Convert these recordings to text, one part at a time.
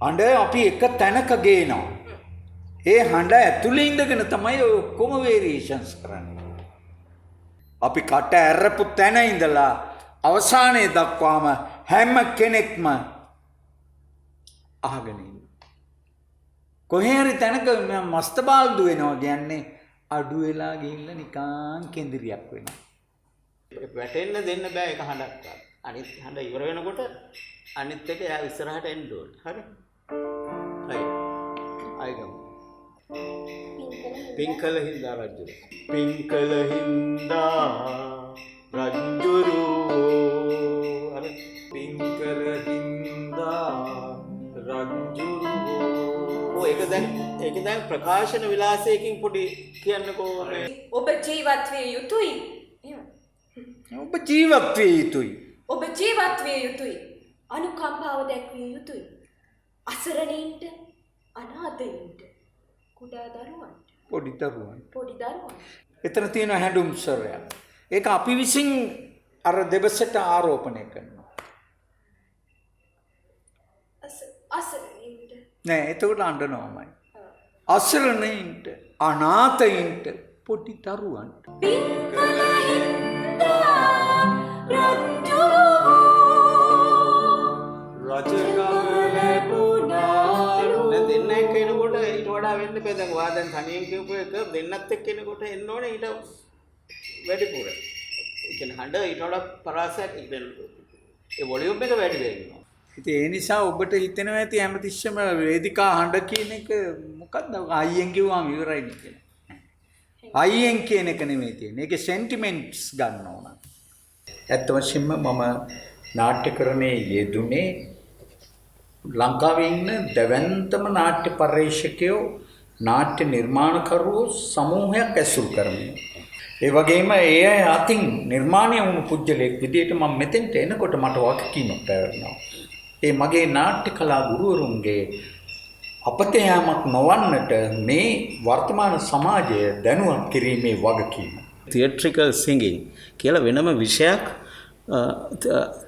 හඬ අපි එක තැනක ගේනවා. ඒ හඬ ඇතුළේ ඉඳගෙන තමයි ඔය ඔක්කොම වේරියේෂන්ස් කරන්නේ. අපි කට ඇරපු තැන ඉඳලා අවසානයේ දක්වාම හැම කෙනෙක්ම අහගෙන ඉන්නවා. කොහේ හරි තැනක මස්ත බාල්දු වෙනවා කියන්නේ අඩු වෙලා ගිහිල්ලා නිකන් කෙන්දිරියක් වෙනවා. වැටෙන්න දෙන්න බෑ එක හඬක්. අනිත් හඬ ඉවර වෙනකොට අනිත් එක යා ඉස්සරහට එන්න ඕනේ. හරි? හරි. ආයිගම. පින්කල හින්දා රජුරු. පින්කල හින්දා රජුරු. හරි. පින්කල හින්දා රජුරු. ඔය ඒක දැන් ප්‍රකාශන විලාසයකින් පොඩි කියන්නකෝ මේ ඔබ ජීවත් විය යුතුයි. ඔබ ජීවත් විය යුතුයි. ඔබ ජීවත් විය යුතුයි. අනුකම්පාව දැක්විය යුතුයි. අසරණයින්ට, අනාථයින්ට, කුඩා දරුවන්ට, පොඩි දරුවන්ට. එතන තියෙන හැඬුම් ස්වරයක්. ඒක අපි විසින් අර දෙබසට ආරෝපණය කරනවා. අසරණයින්ට. නෑ එතකොට අඬනවාමයි. අසරණයින්ට, අනාථයින්ට, පොඩි දරුවන්ට. දෙන්න එක්ක එනකොට ඊට වඩා වෙන්න බෑ. දැන් ඔයා දැන් තනියෙන් කියපු එක දෙන්නත් එක්ක එනකොට එන්න ඕනේ ඊට වැඩිපුර. ඒ කියන්නේ හඬ ඊට වඩා පරාසයක් ඒ වොලියුම් එක වැඩි වෙනවා. ඉතින් ඒ නිසා ඔබට හිතෙනවා ඇති හැමතිස්සෙම වේදිකා හඬ කියන එක මොකක්ද අයියෙන් කිව්වම ඉවරයි කියලා. අයියෙන් කියන එක නෙමෙයි තියෙන්නේ. ඒකේ සෙන්ටිමෙන්ට්ස් ගන්න ඕන. ඇත්ත වශයෙන්ම මම නාට්‍යකරණයේ යෙදුනේ ලංකාවේ ඉන්න දැවැන්තම නාට්‍ය පරිශ්‍රකයෝ නාට්‍ය නිර්මාණකරුවෝ සමූහයක් ඇසුරු කරමින්. ඒ වගේම ඒ අය අතින් නිර්මාණය වුණු පුජ්‍යලෙක් විදියට මම මෙතෙන්ට එනකොට මට වගකීමක් පැවරෙනවා. ඒ මගේ නාට්‍ය කලා ගුරුවරුන්ගේ අපතයාමක් නොවන්නට මේ වර්තමාන සමාජය දැනුවත් කිරීමේ වගකීම. තියට්‍රිකල් සිංගින් කියලා වෙනම විෂයක්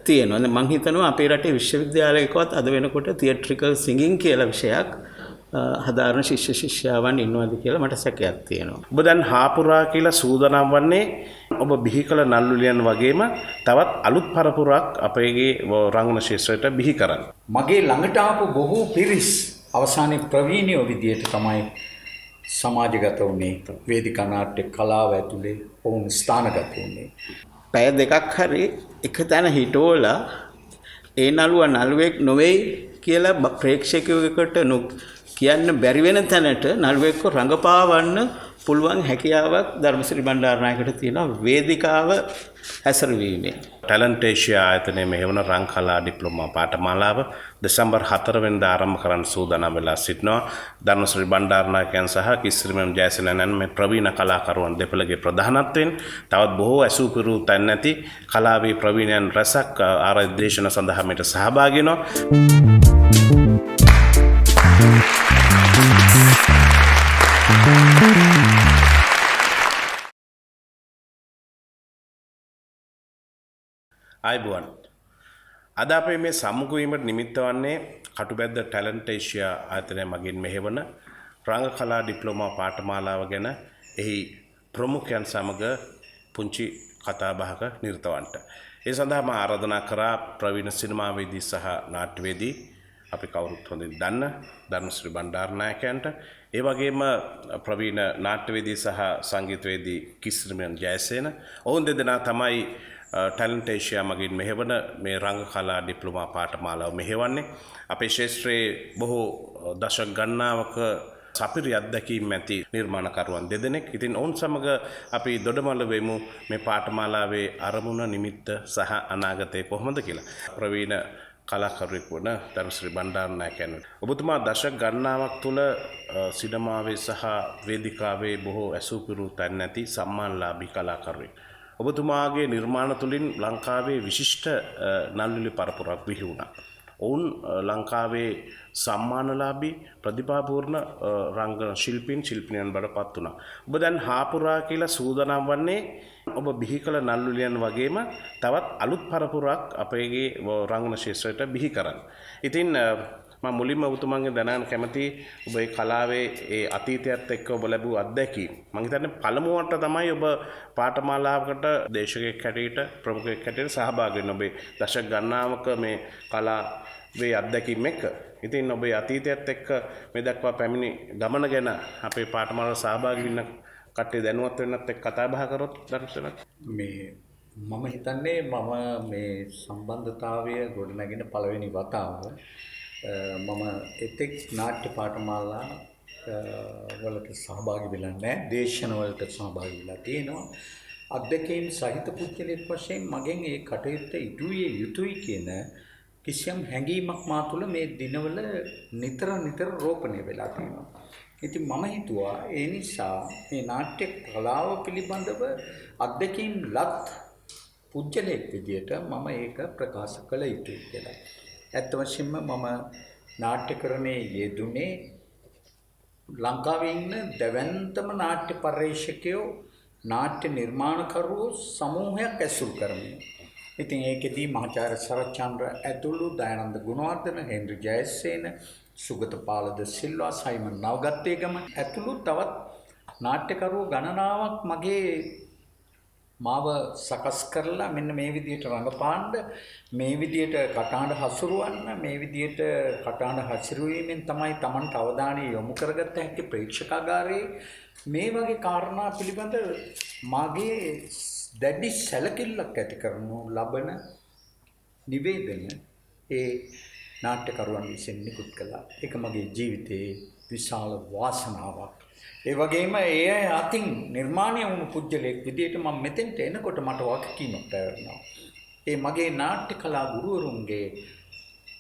තියෙනවා. මම හිතනවා අපේ රටේ විශ්වවිද්‍යාලයකවත් අද වෙනකොට තියට්‍රිකල් සිංගින් කියලා විෂයක් හදාරන ශිෂ්‍ය ශිෂ්‍යාවන් ඉන්නවද කියලා මට සැකයක් තියෙනවා. ඔබ දැන් හාපුරා කියලා සූදානම් වන්නේ ඔබ බිහි කළ නල්ලුලියන් වගේම තවත් අලුත් පරපුරක් අපේගේ රංගන ශිෂ්‍යයට බිහි කරන්න. මගේ ළඟට ආපු බොහෝ පිරිස් අවසානයේ ප්‍රවීණයෝ විදියට තමයි සමාජගත වුණේ. වේදිකා නාට්‍ය කලාව ඇතුලේ ඔවුන් ස්ථානගත වුණේ. පැය දෙකක් හරි එක තැන හිටවලා ඒ නළුවා නළුවෙක් නොවේයි කියලා ප්‍රේක්ෂකයෙකුට කියන්න බැරි වෙන තැනට නළුවෙක්ව රඟපාවන්න පුළුවන් හැකියාවක් ධර්මසිරි බණ්ඩාරනායකට තියෙනවා වේදිකාව හැසිරවීමේ. ටැලන්ට් ඒෂියා ආයතනයේ මෙහෙවන රංගකලා ඩිප්ලෝමා පාඨමාලාව දෙසැම්බර් 4 වෙනිදා ආරම්භ කරන්න සූදානම් වෙලා සිටිනවා. ධර්මසිරි බණ්ඩාරනායකයන් සහ කිස්රිමන් ජයසේනන් මේ ප්‍රවීණ කලාකරුවන් දෙපළගේ ප්‍රධානත්වයෙන් තවත් බොහෝ ඇසූ පිරූ තැන් නැති කලාවේ ප්‍රවීණයන් රැසක් ආරාධ්‍ය දේශන සඳහා මෙට සහභාගී වෙනවා. ආයිබුවන්. අද අපේ මේ සමුගවීමට නිමිත්ත වන්නේ කටුබැද්ද ටැලන්ට් ඒෂියා ආයතනය මගින් මෙහෙවන රංගකලා ඩිප්ලෝමා පාඨමාලාව ගැන එහි ප්‍රමුඛයන් සමග පුංචි කතාබහක නිරතවන්නට. ඒ සඳහා මම ආරාධනා කරා ප්‍රවීණ සිනමාවේදී සහ නාට්‍යවේදී අපි කවුරුත් හොඳින් දන්න ධර්මශ්‍රී බණ්ඩාරනායකයන්ට, ඒ වගේම ප්‍රවීණ නාට්‍යවේදී සහ සංගීතවේදී කිස්රිමන් ජයසේන. ඔවුන් දෙදෙනා තමයි ටැලන්ට් ඒෂියා මගින් මෙහෙවන මේ රංගකලා ඩිප්ලෝමා පාඨමාලාව මෙහෙවන්නේ. අපේ ශාස්ත්‍රයේ බොහෝ දශක ගණනාවක සපිරි අත්දැකීම් ඇති නිර්මාණකරුවන් දෙදෙනෙක්. ඉතින් ඔවුන් සමග අපි දොඩමළු වෙමු මේ පාඨමාලාවේ අරමුණ, නිමිත්ත සහ අනාගතය කොහොමද කියලා. ප්‍රවීණ කලාකරුවෙක් වන ධර්මශ්‍රී බණ්ඩාරනායකයන්. ඔබතුමා දශක ගණනාවක් තුළ සිනමාවේ සහ වේදිකාවේ බොහෝ ඇසූ පිරූ තැන් නැති සම්මානලාභී කලාකරුවෙක්. ඔබතුමාගේ නිර්මාණ තුළින් ලංකාවේ විශිෂ්ට නළුලි පරපුරක් බිහි වුණා. ඔවුන් ලංකාවේ සම්මානලාභී ප්‍රතිභාපූර්ණ රංගන ශිල්පිනියන් බවට පත් වුණා. ඔබ දැන් හාපුරා කියලා සූදානම් වන්නේ ඔබ බිහි කළ නළුලියන් වගේම තවත් අලුත් පරපුරක් අපේගේ රංගන ශාස්ත්‍රයට බිහි කරන්න. ඉතින් මම මුලින්ම ඔබතුමන්ගෙන් දැනගන්න කැමතියි ඔබ ඒ කලාවේ ඒ අතීතයත් එක්ක ඔබ ලැබූ අත්දැකීම්. මම හිතන්නේ පළමුවට තමයි ඔබ පාඨමාලාවකට දේශකයෙක් හැටියට ප්‍රමුඛයෙක් හැටියට සහභාගී වෙන්න ඔබේ දශක ගණනාවක මේ කලාවේ අත්දැකීම් එක්ක. ඉතින් ඔබේ අතීතයත් එක්ක මේ දක්වා පැමිණි ගමන ගැන අපේ පාඨමාලාවට සහභාගී වෙන්න කට්ටිය දැනුවත් වෙන්නත් එක්ක කතා බහ කරොත් දර්ශනත් මේ මම හිතන්නේ මම මේ සම්බන්ධතාවය ගොඩනැගෙන පළවෙනි වතාව මම එතෙක් නාට්‍ය පාඨමාලා වලට සහභාගී වෙලා නැහැ, දේශන වලට සහභාගී වෙලා තියෙනවා. අධ්‍යක්ෂින් සහිත පුද්ගලෙක් වශයෙන් මගෙන් ඒ කටයුත්ත ඉටුවිය යුතුයි කියන කිසියම් හැඟීමක් මා තුළ මේ දිනවල නිතර රෝපණය වෙලා තියෙනවා. ඉතින් මම හිතුවා ඒ නිසා මේ නාට්‍ය කලාව පිළිබඳව අධ්‍යක්ෂින් ලත් පුද්ගලෙක් විදියට මම ඒක ප්‍රකාශ කළ යුතුයි කියලා. ඇත්ත වශයෙන්ම මම නාට්‍යකරණයේ යෙදුනේ ලංකාවේ ඉන්න දැවැන්තම නාට්‍ය පර්යේෂකයෝ, නාට්‍ය නිර්මාණකරුවෝ සමූහයක් ඇසුරු කරමින්. ඉතින් ඒකෙදී මහාචාර්ය සරච්චන්ද්‍ර ඇතුළු දයානන්ද ගුණවර්ධන, හෙන්රි ජයසේන, සුගත පාලද සිල්වා, සයිමන් නවගත්තේගම ඇතුළු තවත් නාට්‍යකරුවෝ ගණනාවක් මාව සකස් කරලා මෙන්න මේ විදියට රඟපාන්න, මේ විදියට කටහඬ හසුරවන්න, මේ විදියට කටහඬ හසුරුවීමෙන් තමයි Tamanට අවධානය යොමු කරගත්ත හැකි ප්‍රේක්ෂකාගාරයේ මේ වගේ කාරණා පිළිබඳ මාගේ දැඩි සැලකිල්ලක් ඇති කරනු ලබන නිවේදන ඒ නාට්‍යකරුවන් විසින් නිකුත් කළා. ඒක මගේ ජීවිතයේ විශාල වාසනාවක්. ඒ වගේම ඒ අතින් නිර්මාණය වුණු පුද්ගලයෙක් විදියට මම මෙතෙන්ට එනකොට මට වගකීමක් පැවරෙනවා. ඒ මගේ නාට්‍ය කලා ගුරුවරුන්ගේ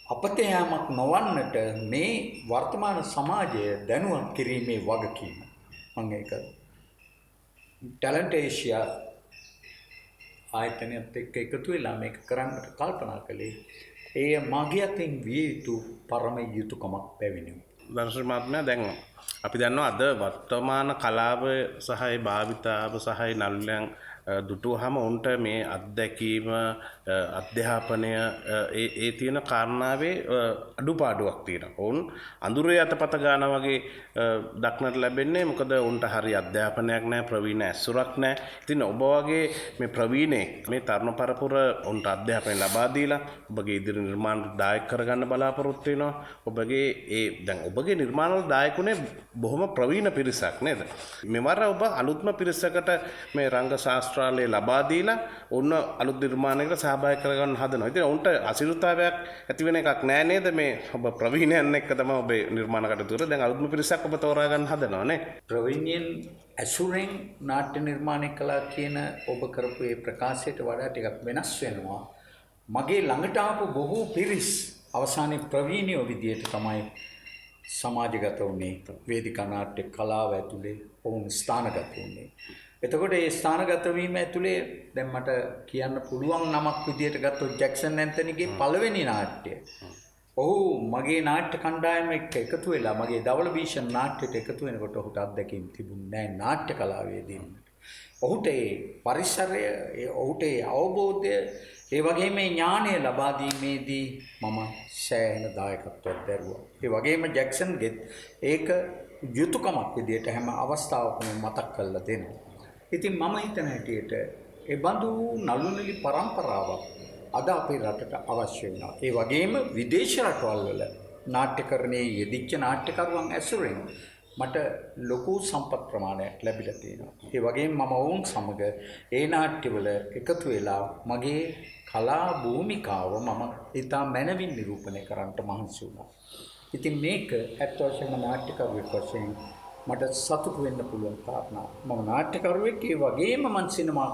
අපතේ යාමක් නොවන්නට මේ වර්තමාන සමාජය දැනුවත් කිරීමේ වගකීම. මම ඒක ටැලන්ට් ඒෂියා ආයතනයත් එක්ක එකතු වෙලා මේක කරන්නට කල්පනා කළේ. ඒ මගේ අතින් විය යුතු පරම යුතුයකමක් පැවිණියු. දර්ශන මහත්මයා දැන් අපි දන්නවා අද වර්තමාන කලාව සහ ඒ භාවිතාව සහ ඒ නළුලයන් දුටුවහම උන්ට මේ අත්දැකීම අධ්‍යාපනය ඒ තියෙන කාරණාවේ අඩුපාඩුවක් තියෙනවා. ඔවුන් අඳුරේ අතපත ගන්න වගේ දක්නට ලැබෙන්නේ මොකද උන්ට හරි අධ්‍යාපනයක් නැහැ, ප්‍රවීණ ඇසුරක් නැහැ. ඉතින් ඔබ වගේ මේ ප්‍රවීණෙක් මේ තරුණ පරපුර උන්ට අධ්‍යාපනය ලබා දීලා ඔබගේ ඉදිරි නිර්මාණ දායක කරගන්න බලාපොරොත්තු වෙනවා. ඔබගේ දැන් ඔබගේ නිර්මාණ වල දායකුනේ බොහොම ප්‍රවීණ පිරිසක් නේද? මෙවර ඔබ අලුත්ම පිරිසකට මේ රංග ශාස්ත්‍රාලය ලබා දීලා ඔන්න අලුත් නිර්මාණයකට සහභාගී කරගන්න හදනවා. ඉතින් උන්ට අසිරුතාවයක් ඇති වෙන එකක් නෑ නේද? මේ ඔබ ප්‍රවීණයන් එක්ක තමයි ඔබේ නිර්මාණ කටයුතු කරලා දැන් අලුත්ම පිරිසක් ඔබ තෝරා ගන්න හදනවා නේ. ප්‍රවීණයන් ඇසුරෙන් නාට්‍ය නිර්මාණය කළා කියන ඔබ කරපු ඒ ප්‍රකාශයට වඩා ටිකක් වෙනස් වෙනවා. මගේ ළඟට ආපු බොහෝ පිරිස් අවසානයේ ප්‍රවීණයෝ විදියට තමයි සමාජගත වුණේ. වේදිකා නාට්‍ය කලාව ඇතුලේ ඔවුන් ස්ථානගත වුණේ. එතකොට ඒ ස්ථානගත වීම ඇතුලේ දැන් මට කියන්න පුළුවන් නමක් විදියට ගත්තොත් ජැක්සන් ඇන්තනිගේ පළවෙනි නාට්‍ය. ඔහු මගේ නාට්‍ය කණ්ඩායම එක්ක එකතු වෙලා මගේ ධවල භීෂණ නාට්‍යයට එකතු වෙනකොට ඔහුට අත්දැකීම් තිබුණේ නැහැ නාට්‍ය කලාවේදී. ඔහුට ඒ පරිසරය, ඔහුට ඒ අවබෝධය, ඒ වගේම ඥානය ලබා දීමේදී මම සෑහෙන දායකත්වයක් දැරුවා. ඒ වගේම ජැක්සන්ගෙත් ඒක යුතුයකමක් විදියට හැම අවස්ථාවකම මතක් කරලා දෙනවා. ඉතින් මම හිතන හැටියට ඒ බඳු නළුනිලි පරම්පරාවක් අද අපේ රටට අවශ්‍ය වෙනවා. ඒ වගේම විදේශ රටවල් වල නාට්‍යකරණයේ යෙදිච්ච නාට්‍යකරුවන් ඇසුරෙන් මට ලොකු සම්පත් ප්‍රමාණයක් ලැබිලා තියෙනවා. ඒ වගේම මම වුන් සමග ඒ නාට්‍යවල එකතු වෙලා මගේ කලා භූමිකාව මම ඉතා මැනවින් නිරූපණය කරන්නට මහන්සි වුණා. ඉතින් මේක ඇත්ත වශයෙන්ම නාට්‍යකරුවෙක් වශයෙන් මට සතුටු වෙන්න පුළුවන් කාරණා. මම නාට්‍යකරුවෙක් ඒ වගේම මම සිනමා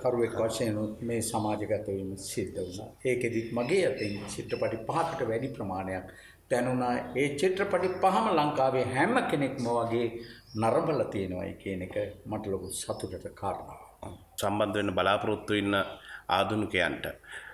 කරුවෙක් වශයෙන් මේ සමාජගත වීම සිද්ධ වුණා. ඒකෙදිත් මගේ අතින් චිත්‍රපටි 5කට වැඩි ප්‍රමාණයක් දැනුණා. ඒ චිත්‍රපටි 5ම ලංකාවේ හැම කෙනෙක්ම වගේ නරඹලා තියෙනවායි කියන එක මට ලොකු සතුටට කාරණාවක්. සම්බන්ධ වෙන්න බලාපොරොත්තු වෙන ආධුනිකයන්ට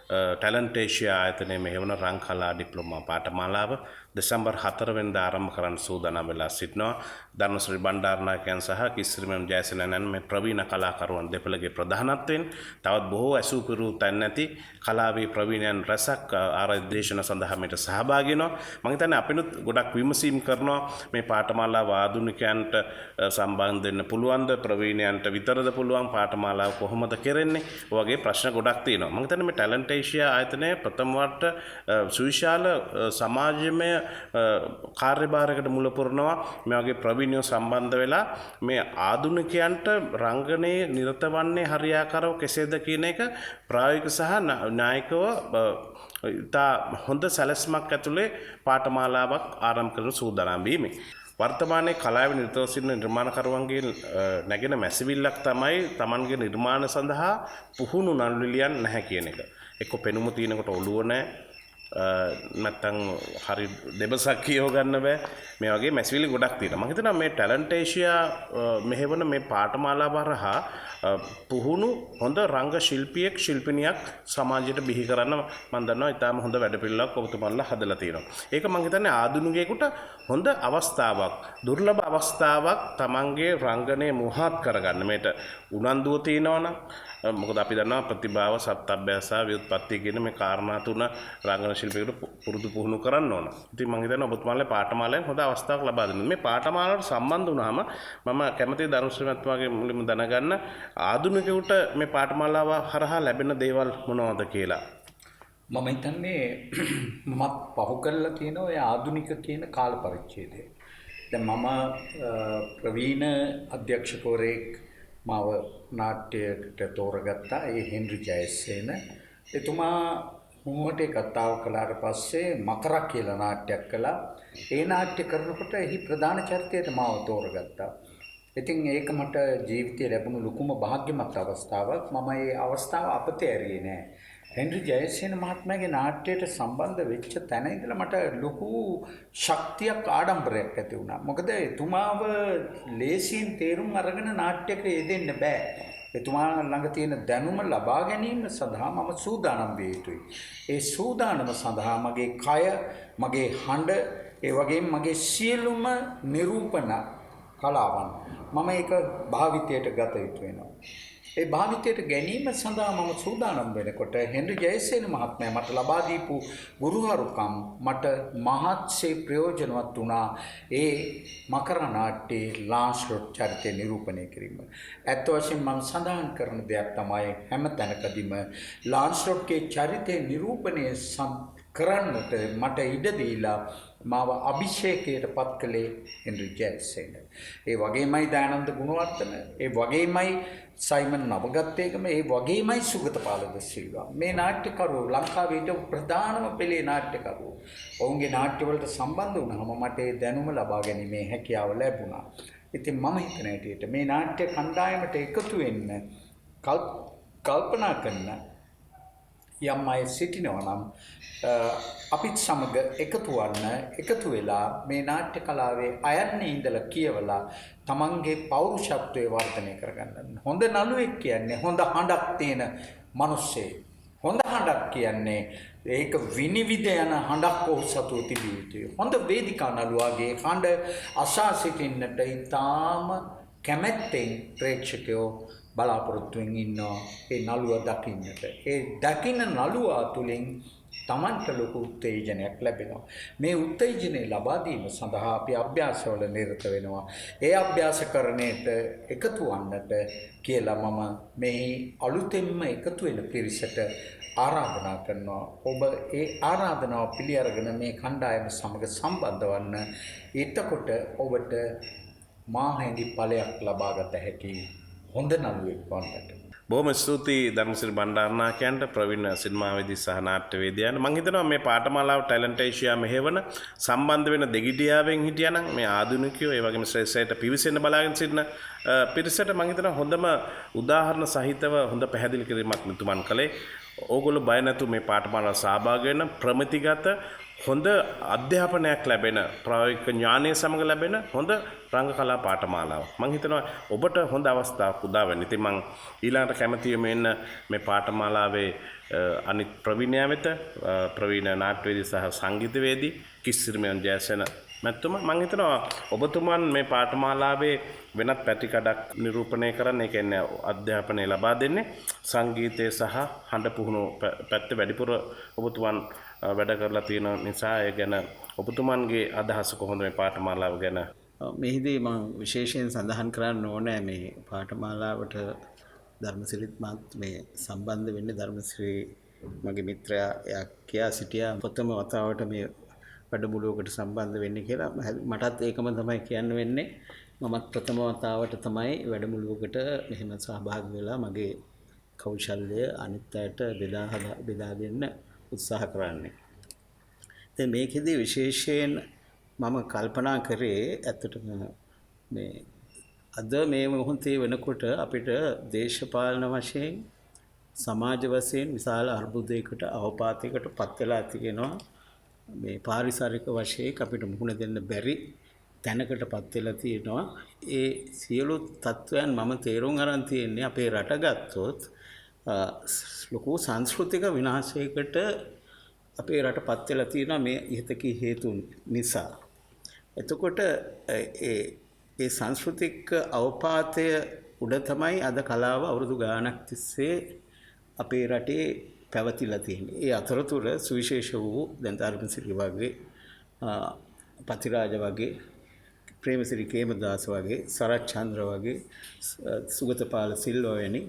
ටැලන්ට් ඒෂියා ආයතනයේ මෙහෙවන රංකලා ඩිප්ලෝමා පාඨමාලාව දෙසැම්බර් 4 වෙනිදා ආරම්භ කරන්න සූදානම් වෙලා සිටිනවා. ධර්මශ්‍රී බණ්ඩාරනායකයන් සහ කිස්රිමන් ජයසේනයන් මේ ප්‍රවීණ කලාකරුවන් දෙපළගේ ප්‍රධානත්වයෙන් තවත් බොහෝ ඇසූපිරු තැන් නැති කලාවේ ප්‍රවීණයන් රැසක් ආරාධ්‍යේශන සඳහා මෙට සහභාගී වෙනවා. මම හිතන්නේ අපිනුත් ගොඩක් විමසීම් කරනවා මේ පාඨමාලාව ආධුනිකයන්ට සම්බන්ධ වෙන්න පුළුවන්ද, ප්‍රවීණයන්ට විතරද පුළුවන්, පාඨමාලාව කොහොමද කෙරෙන්නේ, වගේ ප්‍රශ්න ගොඩක් තියෙනවා. මම හිතන්නේ මේ ටැලන්ට් ඒෂියා ආයතනය ප්‍රථම වරට සුවිශාල සමාජමය කාර්යභාරයකට මුල පුරනවා. මේ වගේ ප්‍රවීණයෝ සම්බන්ධ වෙලා මේ ආධුනිකයන්ට රංගනයේ නිරත වන්නේ හරියාකාරව කෙසේද කියන එක ප්‍රායෝගික සහ න්‍යායිකව ඉතා හොඳ සැලැස්මක් ඇතුලේ පාඨමාලාවක් ආරම්භ කරන සූදානම් වීමේ වර්තමානයේ කලාවේ නිරතව සිටින නිර්මාණකරුවන්ගේ නැගෙන මැසිවිල්ලක් තමයි Tamanගේ නිර්මාණ සඳහා පුහුණු නළුලියන් නැහැ කියන එක. එක්ක පෙනුම තියෙනකොට ඔළුව නැහැ. නැත්තම් හරි දෙබසක් කියව ගන්න බෑ. මේ වගේ මැසිවිලි ගොඩක් තියෙනවා. මම හිතනවා මේ ටැලන්ට් ඒෂියා මෙහෙවන මේ පාඨමාලාව හරහා පුහුණු හොඳ රංග ශිල්පියෙක් ශිල්පිනියක් සමාජයට බිහි කරන්න මම දන්නවා ඊටාම හොඳ වැඩපිළිවෙලක් ඔබතුමාලා හදලා තියෙනවා. ඒක මම හිතන්නේ ආධුනිකයෙකුට හොඳ අවස්ථාවක්, දුර්ලභ අවස්ථාවක් තමන්ගේ රංගනයේ මුවහත් කරගන්න. මේට උනන්දුව තියෙනවනම් මොකද අපි දන්නවා ප්‍රතිභාව, සත්අභ්‍යාස, ව්‍යුත්පත්ති කියන මේ කාරණා තුන රංගන ශිල්පියෙකුට පුරුදු පුහුණු කරන්න ඕන. ඉතින් මම හිතනවා ඔබතුමාලා පාඨමාලාවෙන් හොඳ අවස්ථාවක් ලබා දෙන්න. මේ පාඨමාලාවට සම්බන්ධ වුණාම මම කැමතියි ධර්මශ්‍රී මහත්මයාගේ මුලින්ම දැනගන්න ආධුනිකයෙකුට මේ පාඨමාලාව හරහා ලැබෙන දේවල් මොනවද කියලා. මම හිතන්නේ මමත් පහු කරලා තියෙන ඔය ආධුනික කියන කාල පරිච්ඡේදය. දැන් මම ප්‍රවීණ අධ්‍යක්ෂකවරයෙක් මාව නාට්‍යයට තෝරගත්තා. ඒ හෙන්රි ජයසේන. එතුමා මුවට කතාව කළාට පස්සේ මකරා කියලා නාට්‍යයක් කළා. ඒ නාට්‍ය කරනකොට එහි ප්‍රධාන චරිතයට මාව තෝරගත්තා. ඉතින් ඒක මට ජීවිතයේ ලැබුණු ලොකුම වාග්යමත් අවස්ථාවක්. මම ඒ අවස්ථාව අපතේ ඇරියේ නෑ. හෙන්රි ජයසේන මහත්මයාගේ නාට්‍යයට සම්බන්ධ වෙච්ච තැන ඉඳලා මට ලොකු ශක්තියක් ආඩම්බරයක් ඇති වුණා. මොකද එතුමාව ලේසියෙන් තේරුම් අරගෙන නාට්‍යයක යෙදෙන්න බෑ. එතුමා ළඟ තියෙන දැනුම ලබා ගැනීම සඳහා මම සූදානම් විය යුතුයි. ඒ සූදානම සඳහා මගේ කය, මගේ හඬ, ඒ වගේම මගේ සියලුම නිරූපණ කලාවන් මම ඒක භාවිතයට ගත යුතු වෙනවා. ඒ භාවිතයට ගැනීම සඳහා මම සූදානම් වෙනකොට හෙන්රි ජයසේන මහත්මයා මට ලබා දීපු ගුරුහරුකම් මට මහත්සේ ප්‍රයෝජනවත් වුණා. ඒ මකරා නාට්‍යයේ ලාන්ස්ලොට් චරිතය නිරූපණය කිරීම. ඇත්ත වශයෙන්ම මම සඳහන් කරන දෙයක් තමයි හැම තැනකදීම ලාන්ස්ලොට්ගේ චරිතය නිරූපණය කරන්නට මට ඉඩ දීලා මාව අභිෂේකයට පත් කළේ හෙන්රි ජයසේන. ඒ වගේමයි දයානන්ද ගුණවර්ධන, ඒ වගේමයි සයිමන් නවගත්තේකම, ඒ වගේමයි සුගතපාල ද සිල්වා. මේ නාට්‍යකරුවෝ ලංකාවේ ප්‍රධානම පෙළේ නාට්‍යකරුවෝ. ඔවුන්ගේ නාට්‍යවලට සම්බන්ධ වුණාම මට ඒ දැනුම ලබා ගැනීමේ හැකියාව ලැබුණා. ඉතින් මම හිතන හැටියට මේ නාට්‍ය කණ්ඩායමට එකතු වෙන්න කල්පනා කරන යම් අය සිටිනවා නම් අපිත් සමග එකතු වෙලා මේ නාට්‍ය කලාවේ අයන්නේ ඉඳලා කියවලා තමන්ගේ පෞරුෂත්වය වර්ධනය කරගන්න. හොඳ නළුවෙක් කියන්නේ හොඳ හඬක් තියෙන මිනිස්සෙක්. හොඳ හඬක් කියන්නේ ඒක විනිවිද යන හඬක් ඔහු සතුව තිබිය යුතුයි. හොඳ වේදිකා නළුවාගේ හඬ අසා සිටින්නට ඉතාම කැමැත්තෙන් ප්‍රේක්ෂකයෝ බලාපොරොත්තුවෙන් ඉන්නවා ඒ නළුවා දකින්නට. ඒ දකින්න නළුවා තුළින් තමන්ට ලොකු උත්තේජනයක් ලැබෙනවා. මේ උත්තේජනය ලබා දීම සඳහා අපි අභ්‍යාසවල නිරත වෙනවා. ඒ අභ්‍යාසකරණයට එකතු වන්නට කියලා මම මේ අලුතෙන්ම එකතු වෙන පිරිසට ආරාධනා කරනවා. ඔබ ඒ ආරාධනාව පිළි අරගෙන මේ කණ්ඩායම සමග සම්බන්ධ වන්න. එතකොට ඔබට මාහැඟි ඵලයක් ලබා ගත හැකි හොඳ නළුවෙක් වන්නට. බොහොම ස්තුතියි ධර්මසිරි බණ්ඩාරනායකයන්ට, ප්‍රවීණ සිනමාවේදී සහ නාට්‍යවේදියාට. මම හිතනවා මේ පාඨමාලාව ටැලන්ට් ඒෂියා මෙහෙවන සම්බන්ධ වෙන දෙගිඩියාවෙන් හිටියානම් මේ ආධුනිකයෝ ඒ වගේම ශ්‍රේෂ්ඨයට පිවිසෙන්න බලාගෙන සිටින පිරිසට මම හිතනවා හොඳම උදාහරණ සහිතව හොඳ පැහැදිලි කිරීමක් මෙතුමන් කළේ. ඕගොල්ලෝ බය නැතුව මේ පාඨමාලාව සහභාගී වෙන්න ප්‍රමිතිගත හොඳ අධ්‍යාපනයක් ලැබෙන ප්‍රායෝගික ඥානය සමග ලැබෙන හොඳ රංග කලා පාඨමාලාව. මම හිතනවා ඔබට හොඳ අවස්ථාවක් උදා වෙන්න. ඉතින් මම ඊළඟට කැමතියි මෙන්න මේ පාඨමාලාවේ අනිත් ප්‍රවීණයා වෙත ප්‍රවීණ නාට්‍යවේදී සහ සංගීතවේදී කිස්සිරිමයන් ජයසේන මැතිතුමා මම හිතනවා ඔබතුමන් මේ පාඨමාලාවේ වෙනත් පැතිකඩක් නිරූපණය කරන්න. ඒ කියන්නේ අධ්‍යාපනය ලබා දෙන්නේ සංගීතය සහ හඬ පුහුණු පැත්ත වැඩිපුර ඔබතුමන් වැඩ කරලා තියෙන නිසා ඒ ගැන ඔබතුමන්ගේ අදහස කොහොමද මේ පාඨමාලාව ගැන? මෙහිදී මම විශේෂයෙන් සඳහන් කරන්න ඕනේ මේ පාඨමාලාවට ධර්මසිරිත් මාත් මේ සම්බන්ධ වෙන්නේ ධර්මසිරි මගේ මිත්‍රයා කියා සිටියා ප්‍රථම වතාවට මේ වැඩමුළුවකට සම්බන්ධ වෙන්නේ කියලා. මටත් ඒකම තමයි කියන්න වෙන්නේ. මමත් ප්‍රථම වතාවට තමයි වැඩමුළුවකට මෙහෙම සහභාගී වෙලා මගේ කෞශල්‍ය අනිත් අයට බෙදා දෙන්න උත්සාහ කරන්නේ. දැන් මේකෙදී විශේෂයෙන් මම කල්පනා කරේ ඇත්තටම මේ අද මේ මොහොතේ වෙනකොට අපිට දේශපාලන වශයෙන් සමාජ වශයෙන් විශාල අර්බුදයකට අවපාතයකට පත් වෙලා තියෙනවා. මේ පාරිසරික වශයෙන් අපිට මුහුණ දෙන්න බැරි තැනකට පත් වෙලා තියෙනවා. ඒ සියලු තත්වයන් මම තේරුම් අරන් තියෙන්නේ අපේ රට ගත්තොත් ලොකු සංස්කෘතික විනාශයකට අපේ රට පත් වෙලා තියෙනවා මේ ඉහතකී හේතුන් නිසා. එතකොට ඒ සංස්කෘතික අවපාතය උඩ තමයි අද කලාව අවුරුදු ගාණක් තිස්සේ අපේ රටේ පැවතිලා තියෙන්නේ. ඒ අතරතුර සුවිශේෂ වූ දැන් ධර්මසිරි වගේ පතිරාජ වගේ ප්‍රේමසිරි කේමදාස වගේ සරච්චන්ද්‍ර වගේ සුගතපාල සිල්වා වැනි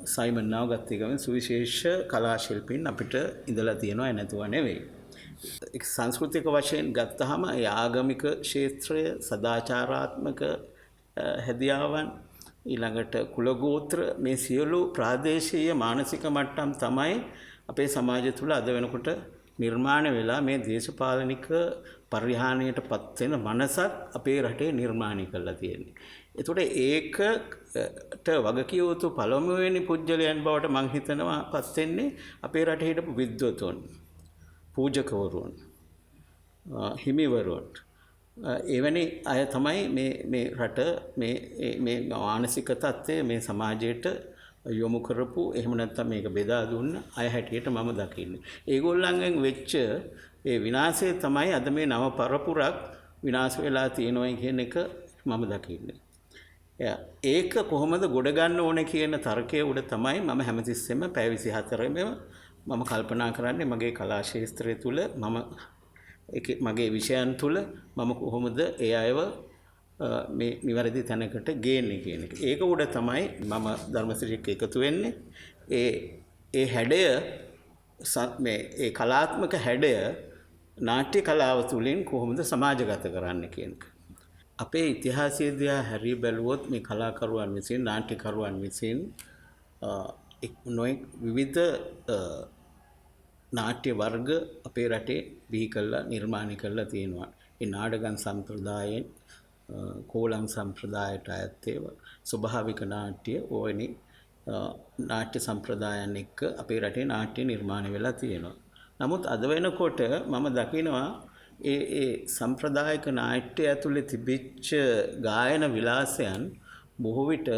සයිමන් නාගත්තිගම සුවිශේෂ කලා ශිල්පීන් අපිට ඉඳලා තියෙනවා නැතුව නෙවෙයි. සංස්කෘතික වශයෙන් ගත්තහම ඒ ආගමික ක්ෂේත්‍රය සදාචාරාත්මක හැදියාවන් ඊළඟට කුලගෝත්‍ර මේ සියලු ප්‍රාදේශීය මානසික මට්ටම් තමයි අපේ සමාජය තුළ අද වෙනකොට නිර්මාණය වෙලා මේ දේශපාලනික පරිහානියට පත් වෙන මනසක් අපේ රටේ නිර්මාණය කරලා තියෙන්නේ. ඒතකොට ඒකට වගකිය යුතු පළමුවෙනි පුජ්‍යලයන් බවට මම හිතනවා පත් වෙන්නේ අපේ රටේ හිටපු විද්වතුන්, පූජකවරුන්, හිමිවරුන් එවැනි අය තමයි මේ රට මේ මානසික තත්ත්වය මේ සමාජයට යොමු කරපු එහෙම නැත්නම් මේක බෙදා දුන්න අය හැටියට මම දකින්නේ. ඒගොල්ලන්ගෙන් වෙච්ච ඒ විනාශය තමයි අද මේ නව පරපුරක් විනාශ වෙලා තියෙනවා කියන එක මම දකින්නේ. ඒක කොහොමද ගොඩ ගන්න ඕනේ කියන තර්කයේ උඩ තමයි මම හැමතිස්සෙම පැය 24ෙම මම කල්පනා කරන්නේ මගේ කලා ශාස්ත්‍රය තුල මගේ විෂයන් තුල මම කොහොමද ඒ අයව මේ නිවැරදි තැනකට ගේන්නේ කියන එක. ඒක උඩ තමයි මම ධර්මසිරියක එකතු වෙන්නේ. ඒ හැඩය ඒ කලාත්මක හැඩය නාට්‍ය කලාව තුළින් කොහොමද සමාජගත කරන්න කියන එක. අපේ ඉතිහාසයේදී හැරී බැලුවොත් මේ කලාකරුවන් විසින් නාට්‍යකරුවන් විසින් විවිධ නාට්‍ය වර්ග අපේ රටේ බිහි කළා නිර්මාණය කළා තියෙනවා. ඒ නාටකම් සම්ප්‍රදායෙන් කෝලම් සම්ප්‍රදායට අයත් ඒවා ස්වභාවික නාට්‍ය ඕනි නාට්‍ය සම්ප්‍රදායන් එක්ක අපේ රටේ නාට්‍ය නිර්මාණය වෙලා තියෙනවා. නමුත් අද වෙනකොට මම දකිනවා ඒ සම්ප්‍රදායික නාට්‍ය ඇතුලේ තිබිච්ච ගායන විලාසයන් බොහෝ විට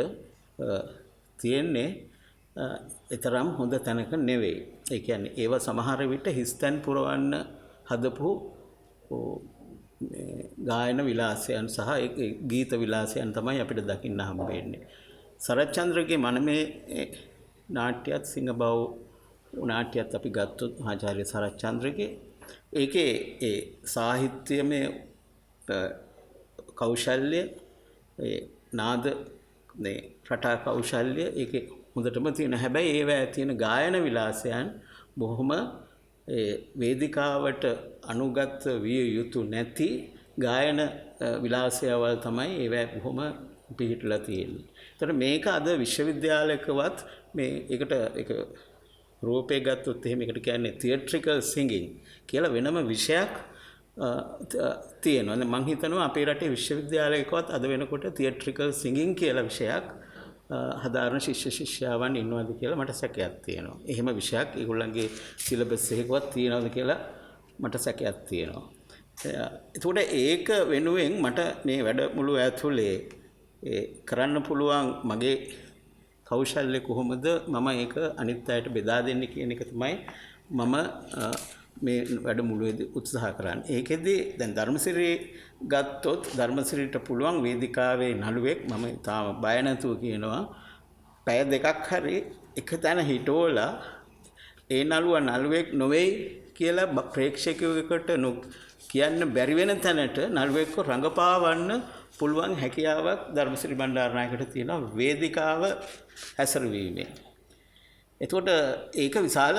තියෙන්නේ ඊතරම් හොඳ තැනක නෙවෙයි. ඒ කියන්නේ ඒව සමහර විට හිස්තැන් පුරවන්න හදපු ගායන විලාසයන් සහ ගීත විලාසයන් තමයි අපිට දකින්න හම්බෙන්නේ. සරච්චන්ද්‍රගේ මනමේ නාට්‍යයත් සිංහබව නාට්‍යයත් අපි ගත්තොත් ආචාර්ය සරච්චන්ද්‍රගේ ඒකේ ඒ සාහිත්‍යමය කෞශල්‍ය ඒ නාද මේ රටා කෞශල්‍ය ඒකේ හොඳටම තියෙන. හැබැයි ඒවා තියෙන ගායන විලාසයන් බොහොම වේදිකාවට අනුගත විය යුතු නැති ගායන විලාසයවල් තමයි ඒවා බොහොම පිළිහිටලා තියෙන්නේ. ඒතර මේක අද විශ්වවිද්‍යාලයකවත් මේ ඒක රූපේ ගත්තොත් එහෙම ඒකට කියන්නේ තියට්‍රිකල් සිංගින් කියලා වෙනම විෂයක් තියෙනවා. මම හිතනවා අපේ රටේ විශ්වවිද්‍යාලයකවත් අද වෙනකොට තියට්‍රිකල් සිංගින් කියලා විෂයක් හදාරන ශිෂ්‍ය ශිෂ්‍යාවන් ඉන්නවද කියලා මට සැකයක් තියෙනවා. එහෙම විෂයක් ඒගොල්ලන්ගේ සිලබස් එකකවත් තියෙනවද කියලා මට සැකයක් තියෙනවා. එතකොට ඒක වෙනුවෙන් මට මේ වැඩමුළු ඇතුලේ කරන්න පුළුවන් මගේ කෞශල්‍ය කොහොමද මම ඒක අනිත් අයට බෙදා දෙන්නේ කියන එක තමයි මම මේ වැඩමුළුවේදී උත්සාහ කරන්නේ. ඒකෙදි දැන් ධර්මසිරි ගත්තොත් ධර්මසිරිට පුළුවන් වේදිකාවේ නළුවෙක් මම තාම බය නැතුව කියනවා පැය දෙකක් හරි එක තැන හිටවලා ඒ නළුවා නළුවෙක් නොවේ කියලා ප්‍රේක්ෂකයෙකුට කියන්න බැරි වෙන තැනට නළුවෙක්ව රඟපාවන්න පුළුවන් හැකියාවක් ධර්මසිරි බණ්ඩාරනායකට තියෙනවා වේදිකාව හැසිරවීමෙන්. එතකොට ඒක විශාල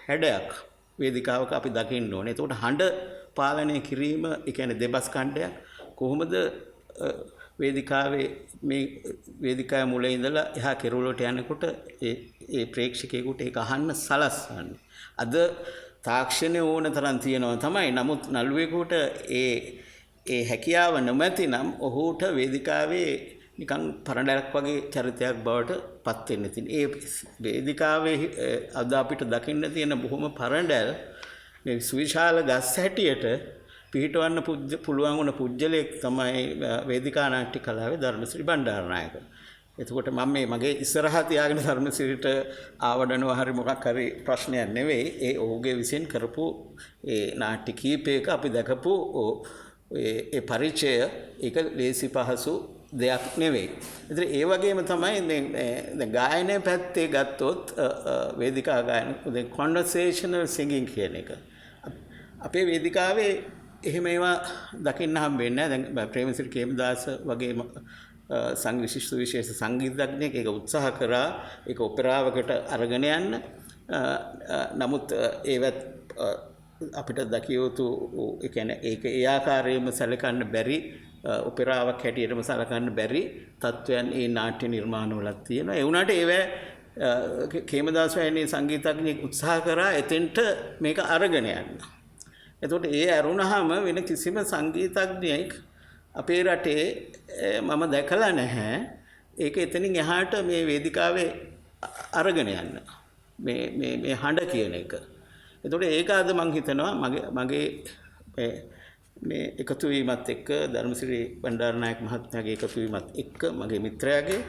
හැඩයක් වේදිකාවක අපි දකින්න ඕනේ. එතකොට හඬ පාලනය කිරීම, ඒ කියන්නේ දෙබස් කණ්ඩයක් කොහොමද වේදිකාවේ මේ වේදිකාවේ මුල ඉඳලා එහා කෙරුවලට යනකොට ඒ ප්‍රේක්ෂකයෙකුට ඒක අහන්න සලස්වන්නේ. අද තාක්ෂණය ඕන තරම් තියෙනවා තමයි. නමුත් නළුවෙකුට ඒ හැකියාව නොමැති නම් ඔහුට වේදිකාවේ නිකන් පරණඩයක් වගේ චරිතයක් බවට පත් වෙන්න තියෙන. ඒ වේදිකාවේ අද අපිට දකින්න තියෙන බොහොම පරණඩල් මේ සුවිශාල ගස් හැටියට පිහිටවන්න පුළුවන් වුණ පුජ්‍යලයක් තමයි වේදිකා නාට්‍ය කලාවේ ධර්මසිරි බණ්ඩාරනායක. එතකොට මම මේ මගේ ඉස්සරහා තියාගෙන ධර්මසිරිට ආවඩනවා හරි මොකක් හරි ප්‍රශ්නයක් නෙවෙයි. ඒ ඔහුගේ විසින් කරපු ඒ නාට්‍ය කීපයක අපි දැකපු ඒ පරිචය ඒක ලේසි පහසු දෙයක් නෙවෙයි. ඉතින් ඒ වගේම තමයි දැන් ගායනයේ පැත්තේ ගත්තොත් වේදිකා ගායන දැන් conversational singing කියන එක. අපේ වේදිකාවේ එහෙම ඒවා දකින්න හම්බෙන්නේ නැහැ. දැන් ප්‍රේමසිරි කේමදාස වගේ විශේෂ සංගීතඥයෙක් ඒක උත්සාහ කරා ඒක ඔපෙරාවකට අරගෙන යන්න. නමුත් ඒවත් අපිට දකිය යුතු ඒ කියන්නේ ඒක ඒ ආකාරයෙන්ම සැලකන්න බැරි ඔපෙරාවක් හැටියටම සලකන්න බැරි තත්වයන් ඒ නාට්‍ය නිර්මාණවලත් තියෙනවා. ඒ වුණාට ඒව කේමදාස වැනි සංගීතඥයෙක් උත්සාහ කරා එතෙන්ට මේක අරගෙන යන්න. එතකොට ඒ අරුණාම වෙන කිසිම සංගීතඥයෙක් අපේ රටේ මම දැකලා නැහැ. ඒක එතනින් එහාට මේ වේදිකාවේ අරගෙන යන්න. මේ හඬ කියන එක. එතකොට ඒක අද මම හිතනවා මගේ මේ එකතු වීමත් එක්ක ධර්මසිරි බණ්ඩාරනායක මහත්මයාගේ එකතු වීමත් එක්ක මගේ මිත්‍රයාගේ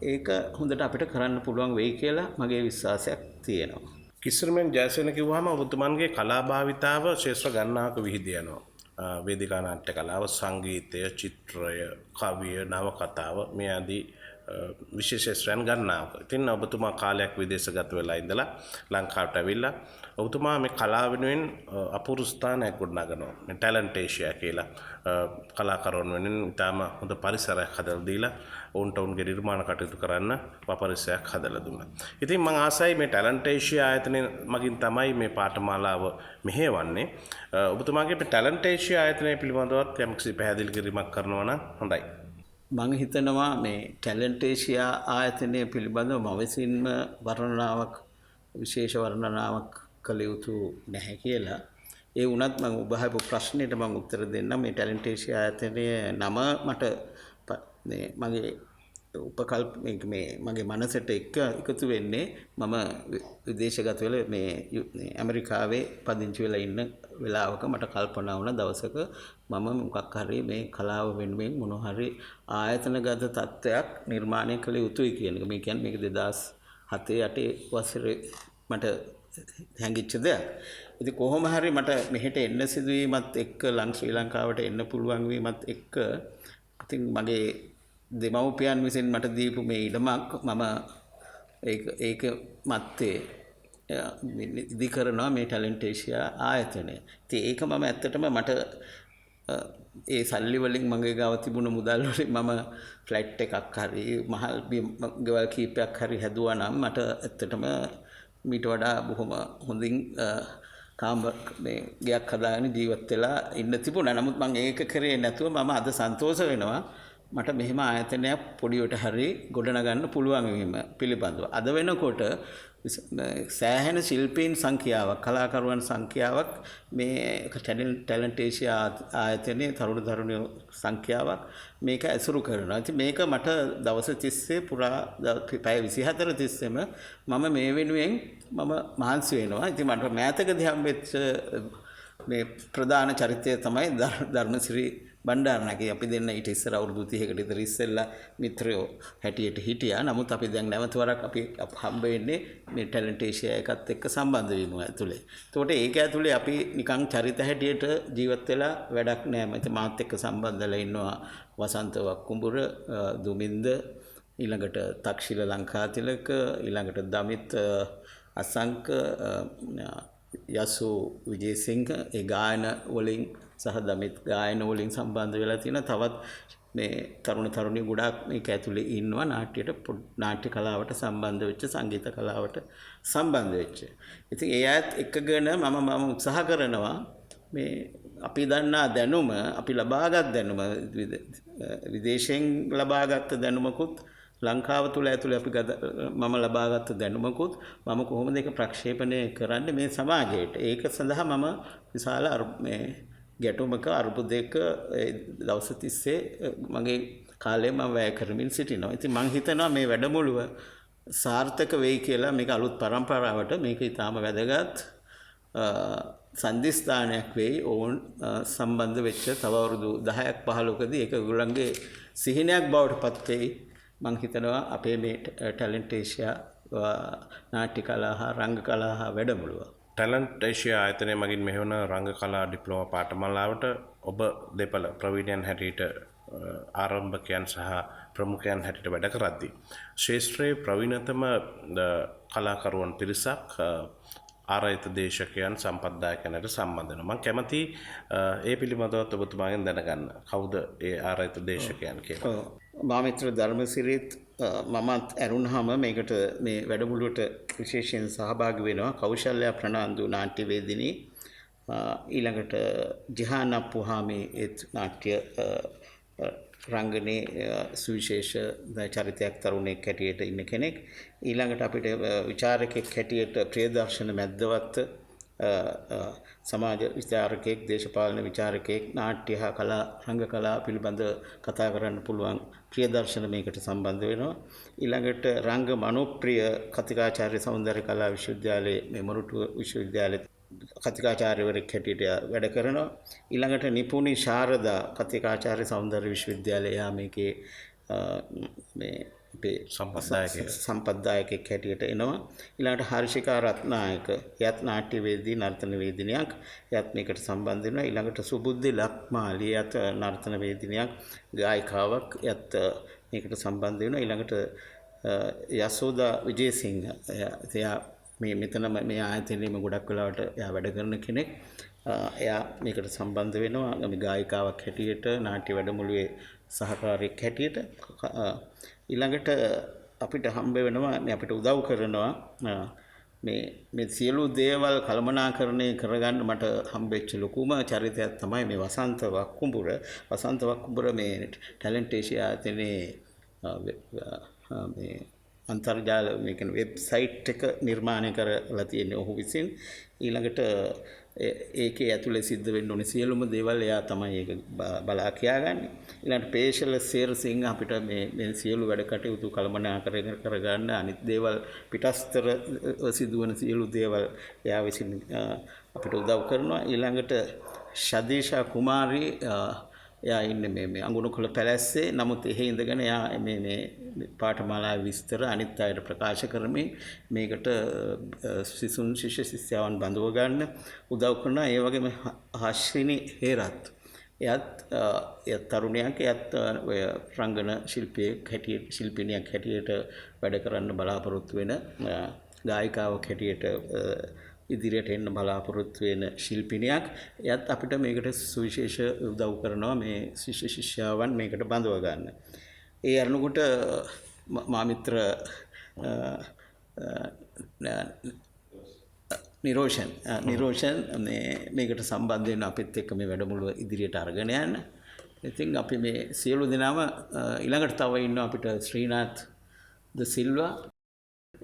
ඒක හොඳට අපිට කරන්න පුළුවන් වෙයි කියලා මගේ විශ්වාසයක් තියෙනවා. කිස්සරමෙන් ජයසේන කිව්වම ඔබතුමන්ගේ කලාභාවිතාව ශේෂ්ත්‍ර ගණනාවක විහිදී යනවා. වේදිකා නාට්‍ය කලාව, සංගීතය, චිත්‍රය, කවිය, නවකතාව මේ ආදී විශේෂයෙන් ගණනාවක. ඉතින් ඔබතුමා කාලයක් විදේශගත වෙලා ඉඳලා ලංකාවට ඇවිල්ලා ඔබතුමා මේ කලාව වෙනුවෙන් අපූර්ව ස්ථානයක් ගොඩනගනවා. මේ ටැලන්ට් ඒෂියා කියලා කලාකරුවන් වෙනුවෙන් ඉතාම හොඳ පරිසරයක් හදලා දීලා ඔවුන්ට ඔවුන්ගේ නිර්මාණ කටයුතු කරන්න පරිසරයක් හදලා දුන්නා. ඉතින් මම ආසයි මේ ටැලන්ට් ඒෂියා ආයතනය මගින් තමයි මේ පාඨමාලාව මෙහෙවන්නේ. ඔබතුමාගේ මේ ටැලන්ට් ඒෂියා ආයතනය පිළිබඳව යම්කිසි පැහැදිලි කිරීමක් කරනවා නම් හොඳයි. මම හිතනවා මේ ටැලන්ට් ඒෂියා ආයතනය පිළිබඳව මම විසින්ම වර්ණනාවක් විශේෂ වර්ණනාවක් කළ යුතු නැහැ කියලා. ඒ වුණත් මම ඔබ අහපු ප්‍රශ්නෙට මම උත්තර දෙන්නම්. මේ ටැලන්ට් ඒෂියා ආයතනයේ නම මට මගේ උපකල්ප මගේ මනසට එකතු වෙන්නේ මම විදේශගත වෙලා මේ ඇමරිකාවේ පදිංචි වෙලා ඉන්න වෙලාවක මට කල්පනා වුණා දවසක මම මොකක් හරි මේ කලාව වෙනුවෙන් මොන හරි ආයතනගත තත්ත්වයක් නිර්මාණය කළ යුතුයි කියන එක. මේ කියන්නේ මේක 2007 8 වසරේ මට හැංගිච්ච දෙයක්. ඉතින් කොහොම හරි මට මෙහෙට එන්න සිදුවීමත් එක්ක ශ්‍රී ලංකාවට එන්න පුළුවන් වීමත් එක්ක ඉතින් මගේ දෙමව්පියන් විසින් මට දීපු මේ ඉඩමක් මම ඒක මැත්තේ ඉදි කරනවා මේ ටැලන්ට් ඒෂියා ආයතනය. ඉතින් ඒක මම ඇත්තටම මට ඒ සල්ලි වලින් මගේ ගාව තිබුණ මුදල් වලින් මම ෆ්ලැට් එකක් හරි මහල් ගෙවල් කීපයක් හරි හැදුවා නම් මට ඇත්තටම මීට වඩා බොහොම හොඳින් මේ ගයක් හදාගෙන ජීවත් වෙලා ඉන්න තිබුණා. නමුත් මම ඒක කරේ නැතුව මම අද සන්තෝෂ වෙනවා මට මෙහෙම ආයතනයක් පොඩියට හරි ගොඩනගන්න පුළුවන් වීම පිළිබඳව. අද වෙනකොට සෑහෙන ශිල්පීන් සංඛ්‍යාවක්, කලාකරුවන් සංඛ්‍යාවක් මේ ටැලන්ට් ඒෂියා ආයතනයේ තරුණ තරුණියෝ සංඛ්‍යාවක් මේක ඇසුරු කරනවා. ඉතින් මේක මට දවස් 30 පුරා පැය 24 තිස්සේම මම මේ වෙනුවෙන් මම මහන්සි වෙනවා. ඉතින් මට මෑතකදී හම්බෙච්ච මේ ප්‍රධාන චරිතය තමයි ධර්මසිරි බණ්ඩාරනායක. අපි දෙන්න ඊට ඉස්සර අවුරුදු 30කට විතර ඉස්සෙල්ලා මිත්‍රයෝ හැටියට හිටියා. නමුත් අපි දැන් නැවත වරක් අපි හම්බ වෙන්නේ මේ ටැලන්ට් ඒෂියා එකත් එක්ක සම්බන්ධ වීම ඇතුලේ. එතකොට ඒක ඇතුලේ අපි නිකන් චරිත හැටියට ජීවත් වෙලා වැඩක් නෑ. මම මාත් එක්ක සම්බන්ධලා ඉන්නවා වසන්ත වක්කුඹුර, දුමින්ද, ඊළඟට තක්ෂිල ලංකාතිලක, ඊළඟට දමිත් අසංක, යසු විජේසිංහ ඒ ගායන වලින් සහ දමිත් ගායන වලින් සම්බන්ධ වෙලා තියෙන තවත් මේ තරුණ තරුණිය ගොඩාක් මේක ඇතුලේ ඉන්නවා නාට්‍ය කලාවට සම්බන්ධ වෙච්ච සංගීත කලාවට සම්බන්ධ වෙච්ච. ඉතින් ඒ අයත් එක්කගෙන මම උත්සාහ කරනවා මේ අපි දන්නා දැනුම අපි ලබාගත් දැනුම විදේශයෙන් ලබාගත් දැනුමකුත් ලංකාව තුළ ඇතුළේ අපි මම ලබාගත් දැනුමකුත් මම කොහොමද ඒක ප්‍රක්ෂේපණය කරන්නේ මේ සමාජයට. ඒක සඳහා මම විශාල මේ ගැටුමක අරුබුදයක දවස් 30 මගේ කාලය මම වැය කරමින් සිටිනවා. ඉතින් මම හිතනවා මේ වැඩමුළුව සාර්ථක වෙයි කියලා. මේක අලුත් පරම්පරාවට මේක ඊටාම වැදගත් සම්දිස්ථානයක් වෙයි. ඕන් සම්බන්ධ වෙච්ච තව අවුරුදු 10ක් 15කදී ඒක ඒගොල්ලන්ගේ සිහිනයක් බවට පත් වෙයි. මම හිතනවා අපේ මේ ටැලන්ට් ඒෂියා නාට්‍ය කලා හා රංග කලා හා වැඩමුළුව. ටැලන්ට් ඒෂියා ආයතනය මගින් මෙහෙවන රංග කලා ඩිප්ලෝමා පාඨමාලාවට ඔබ දෙපළ ප්‍රවීණයන් හැටියට ආරම්භකයන් සහ ප්‍රමුඛයන් හැටියට වැඩ කරද්දී ශාස්ත්‍රයේ ප්‍රවීණතම කලාකරුවන් පිරිසක් ආරයිත දේශකයන් සම්පත්දායකයන්ට සම්බන්ධ වෙනවා. මම කැමති ඒ පිළිබඳව ඔබතුමාගෙන් දැනගන්න. කවුද ඒ ආරයිත දේශකයන් කියලා? මාමිත්‍ර ධර්මසිරිත් මමත් ඇරුණාම මේකට මේ වැඩමුළුවට විශේෂයෙන් සහභාගී වෙනවා. කෞශල්‍ය ප්‍රනාන්දු නාට්‍යවේදිනී, ඊළඟට ජිහාන පුහාමි නාට්‍ය රංගනේ සුවිශේෂ චරිතයක් තරුණෙක් හැටියට ඉන්න කෙනෙක්. ඊළඟට අපිට විචාරකෙක් හැටියට ප්‍රියදර්ශන මැද්දවත්ත සමාජ විචාරකයෙක්, දේශපාලන විචාරකයෙක්, නාට්‍ය හා කලා රංග කලා පිළිබඳ කතා කරන්න පුළුවන් ප්‍රියදර්ශන මේකට සම්බන්ධ වෙනවා. ඊළඟට රංග මනෝප්‍රිය කතිකාචාර්ය සෞන්දර්ය කලා විශ්වවිද්‍යාලයේ මේ මොරටුව විශ්වවිද්‍යාලයේ කතිකාචාර්යවරයෙක් හැටියට වැඩ කරනවා. ඊළඟට නිපුණි ශාරදා කතිකාචාර්ය සෞන්දර්ය විශ්වවිද්‍යාලය මේකේ මේ අපේ සම්පත්දායකයෙක් හැටියට එනවා. ඊළඟට හර්ෂිකා රත්නායක යත් නාට්‍යවේදී නර්තන වේදිනියක් යත් මේකට සම්බන්ධ වෙනවා. ඊළඟට සුබුද්ධි ලක්මාලි යත් නර්තන වේදිනියක් ගායිකාවක් යත් මේකට සම්බන්ධ වෙනවා. ඊළඟට යසෝදා විජේසිංහ එයා මේ මෙතන මේ ආයතනයේම ගොඩක් වෙලාවට එයා වැඩ කරන කෙනෙක්. එයා මේකට සම්බන්ධ වෙනවා. මේ ගායිකාවක් හැටියට නාට්‍ය වැඩමුළුවේ සහකාරියෙක් හැටියට. ඊළඟට අපිට හම්බ වෙනවා මේ අපිට උදව් කරනවා මේ සියලු දේවල් කළමනාකරණය කරගන්න මට හම්බෙච්ච ලොකුම චරිතයක් තමයි මේ වසන්ත වක්කුඹුර. වසන්ත වක්කුඹුර මේ ටැලන්ට් ඒෂියා ආයතනයේ මේ අන්තර්ජාල මේ කියන්නේ වෙබ්සයිට් එක නිර්මාණය කරලා තියෙන්නේ ඔහු විසින්. ඊළඟට ඒකේ ඇතුලේ සිද්ධ වෙන්න ඕනේ සියලුම දේවල් එයා තමයි ඒක බලා කියාගන්නේ. ඊළඟට පේෂල සේරසිංහ අපිට මේ සියලු වැඩ කටයුතු කළමනාකරණය කරගන්න අනිත් දේවල් පිටස්තර සිදුවන සියලු දේවල් එයා විසින් අපිට උදව් කරනවා. ඊළඟට ශදීෂා කුමාරී එයා ඉන්නේ මේ අඟුණුකොළ පැලැස්සේ. නමුත් එහි ඉඳගෙන එයා මේ පාඨමාලාවේ විස්තර අනිත් අයට ප්‍රකාශ කරමින් මේකට සිසුන් ශිෂ්‍ය ශිෂ්‍යාවන් බඳව ගන්න උදව් කරනවා. ඒ වගේම හර්ෂිනී හේරත් එයත් තරුණියක්. එයත් ඔය රංගන ශිල්පිනියක් හැටියට වැඩ කරන්න බලාපොරොත්තු වෙන ගායිකාවක් හැටියට ඉදිරියට එන්න බලාපොරොත්තු වෙන ශිල්පිනියක්. එයත් අපිට මේකට සුවිශේෂ උදව් කරනවා මේ ශිෂ්‍ය ශිෂ්‍යාවන් මේකට බඳව ගන්න. ඒ අරනකොට මාමිත්‍ර නිරෝෂන් මේකට සම්බන්ධ වෙන අපිත් එක්ක මේ වැඩමුළුව ඉදිරියට අරගෙන යන්න. ඉතින් අපි මේ සියලු දෙනාම ඊළඟට තව ඉන්නවා අපිට ශ්‍රීනාත් ද සිල්වා,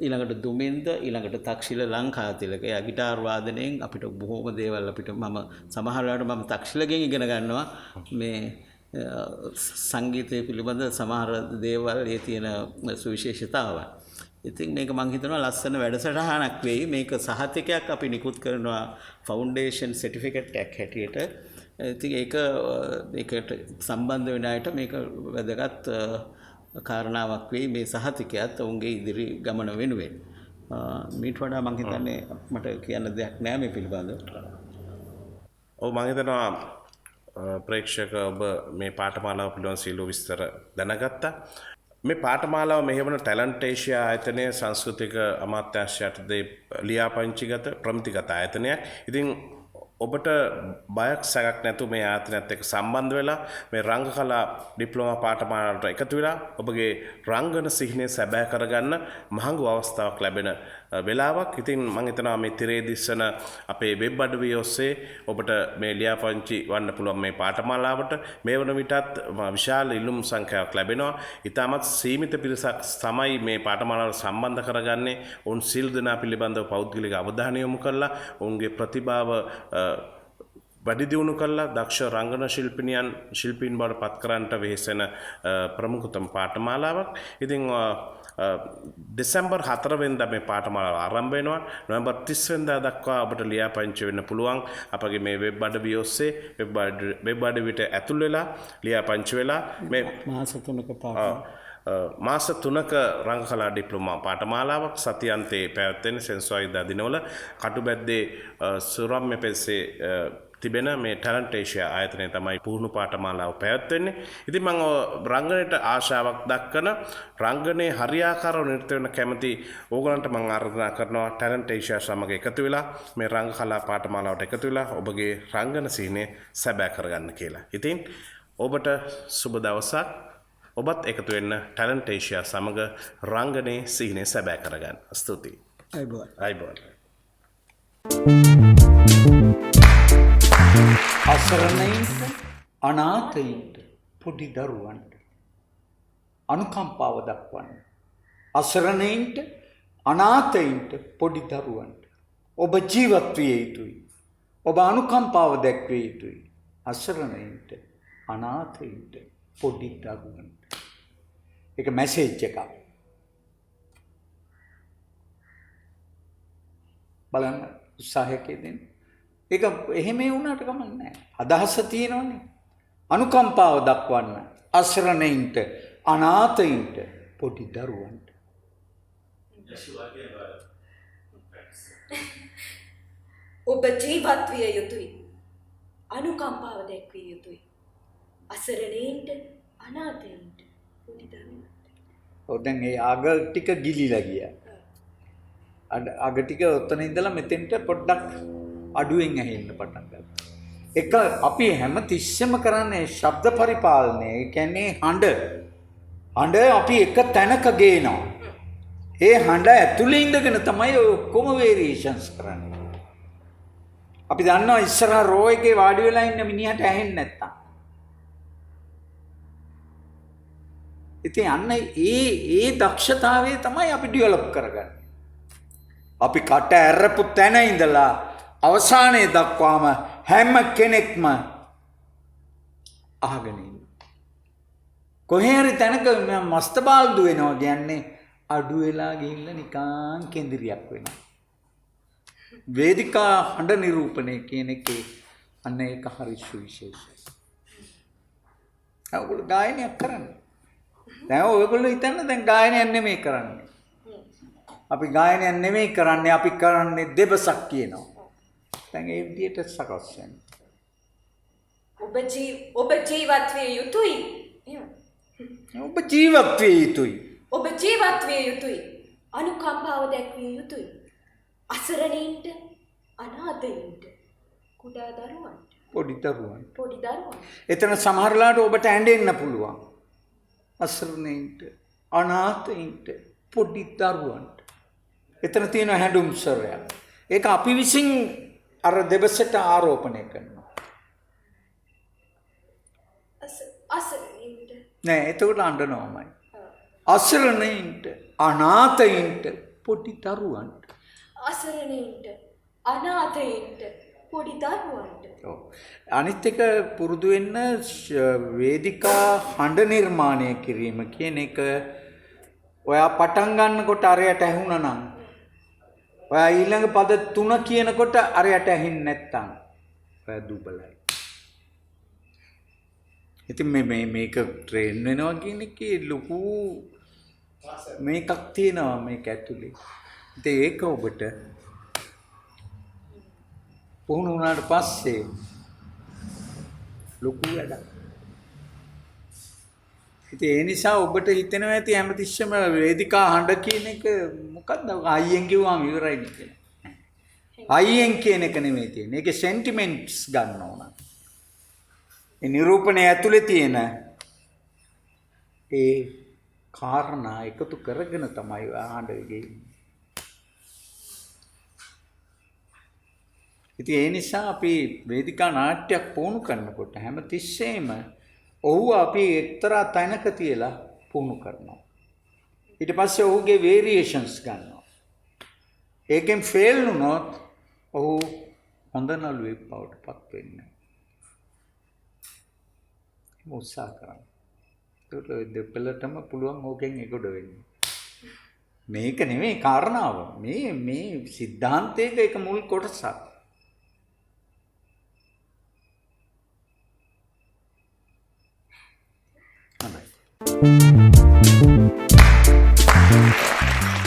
ඊළඟට දුමින්ද, ඊළඟට තක්ෂිල ලංකාතිලක. එයා ගිටාර් වාදනයෙන් අපිට බොහෝම දේවල් අපිට මම සමහර වෙලාවට මම තක්ෂිලගෙන් ඉගෙන ගන්නවා මේ සංගීතය පිළිබඳ සමහර දේවල් ඒ තියෙන සුවිශේෂතාවන්. ඉතින් මේක මං හිතනවා ලස්සන වැඩසටහනක් වෙයි. මේක සහතිකයක් අපි නිකුත් කරනවා ෆවුන්ඩේෂන් සර්ටිෆිකට් එකක් හැටියට. ඉතින් ඒකට සම්බන්ධ වෙන අයට මේක වැදගත් කාරණාවක් වෙයි මේ සහතිකයත් ඔවුන්ගේ ඉදිරි ගමන වෙනුවෙන්. මීට වඩා මං හිතන්නේ මට කියන්න දෙයක් නෑ මේ පිළිබඳව. ඔව් මං හිතනවා ප්‍රේක්ෂක ඔබ මේ පාඨමාලාව පිළිබඳ සියලු විස්තර දැනගත්තා. මේ පාඨමාලාව මෙහෙවන ටැලන්ට් ඒෂියා ආයතනය සංස්කෘතික අමාත්‍යාංශයට ලියාපදිංචිගත ප්‍රමිතිගත ආයතනයක්. ඉතින් ඔබට බයක් සැකක් නැතුව මේ ආයතනයත් එක්ක සම්බන්ධ වෙලා මේ රංග කලා ඩිප්ලෝමා පාඨමාලාවට එකතු වෙලා ඔබගේ රංගන සිහිනය සැබෑ කරගන්න මහඟු අවස්ථාවක් ලැබෙන වෙලාවක්. ඉතින් මම හිතනවා මේ තිරේ දිස්සන අපේ වෙබ් අඩවිය ඔස්සේ ඔබට මේ ලියාපදිංචි වන්න පුළුවන් මේ පාඨමාලාවට. මේ වන විටත් විශාල ඉල්ලුම් සංඛ්‍යාවක් ලැබෙනවා. ඉතාමත් සීමිත පිරිසක් තමයි මේ පාඨමාලාවට සම්බන්ධ කරගන්නේ. උන් සිල් දෙනා පිළිබඳව පෞද්ගලික අවධානය යොමු කරලා ඔවුන්ගේ ප්‍රතිභාව වැඩි දියුණු කළා දක්ෂ රංගන ශිල්පීන් බවට පත් කරන්නට වෙහෙසෙන ප්‍රමුඛතම පාඨමාලාවක්. ඉතින් දෙසැම්බර් 4 වෙනිදා මේ පාඨමාලාව ආරම්භ වෙනවා. නොවැම්බර් 30 වෙනිදා දක්වා ඔබට ලියාපදිංචි වෙන්න පුළුවන්. අපගේ මේ වෙබ් අඩවිය ඔස්සේ වෙබ් අඩවියට ඇතුල් වෙලා ලියාපදිංචි වෙලා මේ මාස 3ක රංග කලා ඩිප්ලෝමා පාඨමාලාවක් සතියන්තයේ පැවැත්වෙන සෙන්සුරාදා දිනවල කටුබැද්දේ සුරම්‍ය පෙස්සේ තිබෙන මේ ටැලන්ට් ඒෂියා ආයතනයේ තමයි පුහුණු පාඨමාලාව පැවැත්වෙන්නේ. ඉතින් මම රංගනයට ආශාවක් දක්වන රංගනයේ හරියාකාරව නිරත වෙන්න කැමති ඕගලන්ට මම ආරාධනා කරනවා ටැලන්ට් ඒෂියා සමග එකතු වෙලා මේ රංග කලා පාඨමාලාවට එකතු වෙලා ඔබගේ රංගන සිහිනය සැබෑ කරගන්න කියලා. ඉතින් ඔබට සුබ දවසක්. ඔබත් එකතු වෙන්න ටැලන්ට් ඒෂියා සමග රංගනයේ සිහිනය සැබෑ කරගන්න. ස්තුතියි. අයිබෝන්. අසරණයින්ට අනාථයින්ට පොඩි දරුවන්ට අනුකම්පාව දක්වන්න. අසරණයින්ට අනාථයින්ට පොඩි දරුවන්ට ඔබ ජීවත් විය යුතුයි. ඔබ අනුකම්පාව දැක්විය යුතුයි. අසරණයින්ට අනාථයින්ට පොඩි දරුවන්ට. ඒක මැසේජ් එකක්. බලන්න උත්සාහයක දෙන්න. ඒක එහෙම වුණාට කමක් නැහැ. අදහස තියෙනවනේ. අනුකම්පාව දක්වන්න අසරණයින්ට අනාථයින්ට පොඩි දරුවන්ට. ඔබ ජීවත් විය යුතුයි. අනුකම්පාව දැක්විය යුතුයි. අසරණයින්ට අනාථයින්ට පොඩි දරුවන්ට. ඔව් දැන් ඒ අග ටික ගිලිලා ගියා. අග ටික ඔතන ඉඳලා මෙතෙන්ට පොඩ්ඩක් අඩුවෙන් ඇහෙන්න පටන් ගත්තා. එක අපි හැම තිස්සෙම කරන්නේ ශබ්ද පරිපාලනය. ඒ කියන්නේ හඬ අපි එක තැනක ගේනවා. ඒ හඬ ඇතුලේ ඉඳගෙන තමයි ඔක්කොම වේරියේෂන්ස් කරන්නේ. අපි දන්නවා ඉස්සරහා රෝ එකේ වාඩි වෙලා ඉන්න මිනිහට ඇහෙන්නේ නැත්තම්. ඉතින් අන්න ඒ දක්ෂතාවය තමයි අපි ඩෙවලොප් කරගන්නේ. අපි කට ඇරපු තැන ඉඳලා අවසානයේ දක්වාම හැම කෙනෙක්ම අහගෙන ඉන්න. කොහේ හරි තැනක මස්තබාල්දු වෙනවා කියන්නේ අඩු වෙලා ගිහිල්ලා නිකන් කෙන්දිරියක් වෙනවා. වේදිකා හඬ නිරූපණය කියන එකේ අන්න ඒක හරි සුවිශේෂයි. ඔයගොල්ලෝ ගායනයක් කරන්නේ. දැන් ඔයගොල්ලෝ හිතන්න දැන් ගායනයක් නෙමෙයි කරන්නේ. අපි ගායනයක් නෙමෙයි කරන්නේ, අපි කරන්නේ දෙබසක් කියනවා. දැන් ඒ විදිහට සකස් වෙනවා. ඔබ ජීවත් විය යුතුයි. ඔබ ජීවත් විය යුතුයි. ඔබ ජීවත් විය යුතුයි. අනුකම්පාව දැක්විය යුතුයි. අසරණයින්ට අනාථයින්ට කුඩා දරුවන්ට පොඩි දරුවන්ට. එතන සමහරලාට ඔබට ඇඬෙන්න පුළුවන්. අසරණයින්ට අනාථයින්ට පොඩි දරුවන්ට. එතන තියෙන හැඬුම් ස්වරයක්. ඒක අපි විසින් අර දෙබසට ආරෝපණය කරනවා. අසරණයින්ට නෑ එතකොට අඬනවමයි. අසරණයින්ට අනාථයින්ට පොඩි දරුවන්ට. අසරණයින්ට අනාථයින්ට පොඩි දරුවන්ට. අනිත් එක පුරුදු වෙන්න වේදිකා හඬ නිර්මාණය කිරීම කියන එක ඔයා පටන් ගන්නකොට අරයට ඇහුණා නම් ඔයා ඊළඟ පද 3 කියනකොට අරයට ඇහෙන්නේ නැත්තම් ඔයා දුබලයි. ඉතින් මේක ට්‍රේන් වෙනවා කියන එකේ ලොකු මේකක් තියෙනවා මේක ඇතුලේ. ඉතින් ඒක ඔබට පුහුණු වුණාට පස්සේ ලොකු වැඩක්. ඉතින් ඒ නිසා ඔබට හිතෙනවා ඇති හැමතිස්සෙම වේදිකා හඬ කියන එක මොකක්ද අයියෙන් කිව්වම ඉවරයි කියලා. අයියෙන් කියන එක නෙමෙයි තියෙන්නේ. ඒකේ සෙන්ටිමන්ට්ස් ගන්න ඕන. ඒ නිරූපණය ඇතුලේ තියෙන ඒ කාරණා එකතු කරගෙන තමයි හඬ වෙන්නේ. ඉතින් ඒ නිසා අපි වේදිකා නාට්‍යයක් පුහුණු කරනකොට හැමතිස්සෙම ඔහු අපි එක්තරා තැනක තියලා පුහුණු කරනවා. ඊට පස්සේ ඔහුගේ වේරියේෂන්ස් ගන්නවා. ඒකෙන් ෆේල් වුණොත් ඔහු හොඳ නළුවෙක් බවට පත් වෙන්නේ. උත්සාහ කරන්න. ඒකට දෙපළටම පුළුවන් ඕකෙන් එගොඩ වෙන්න. මේක නෙමෙයි කාරණාව. මේ සිද්ධාන්තයක එක මුල් කොටසක්.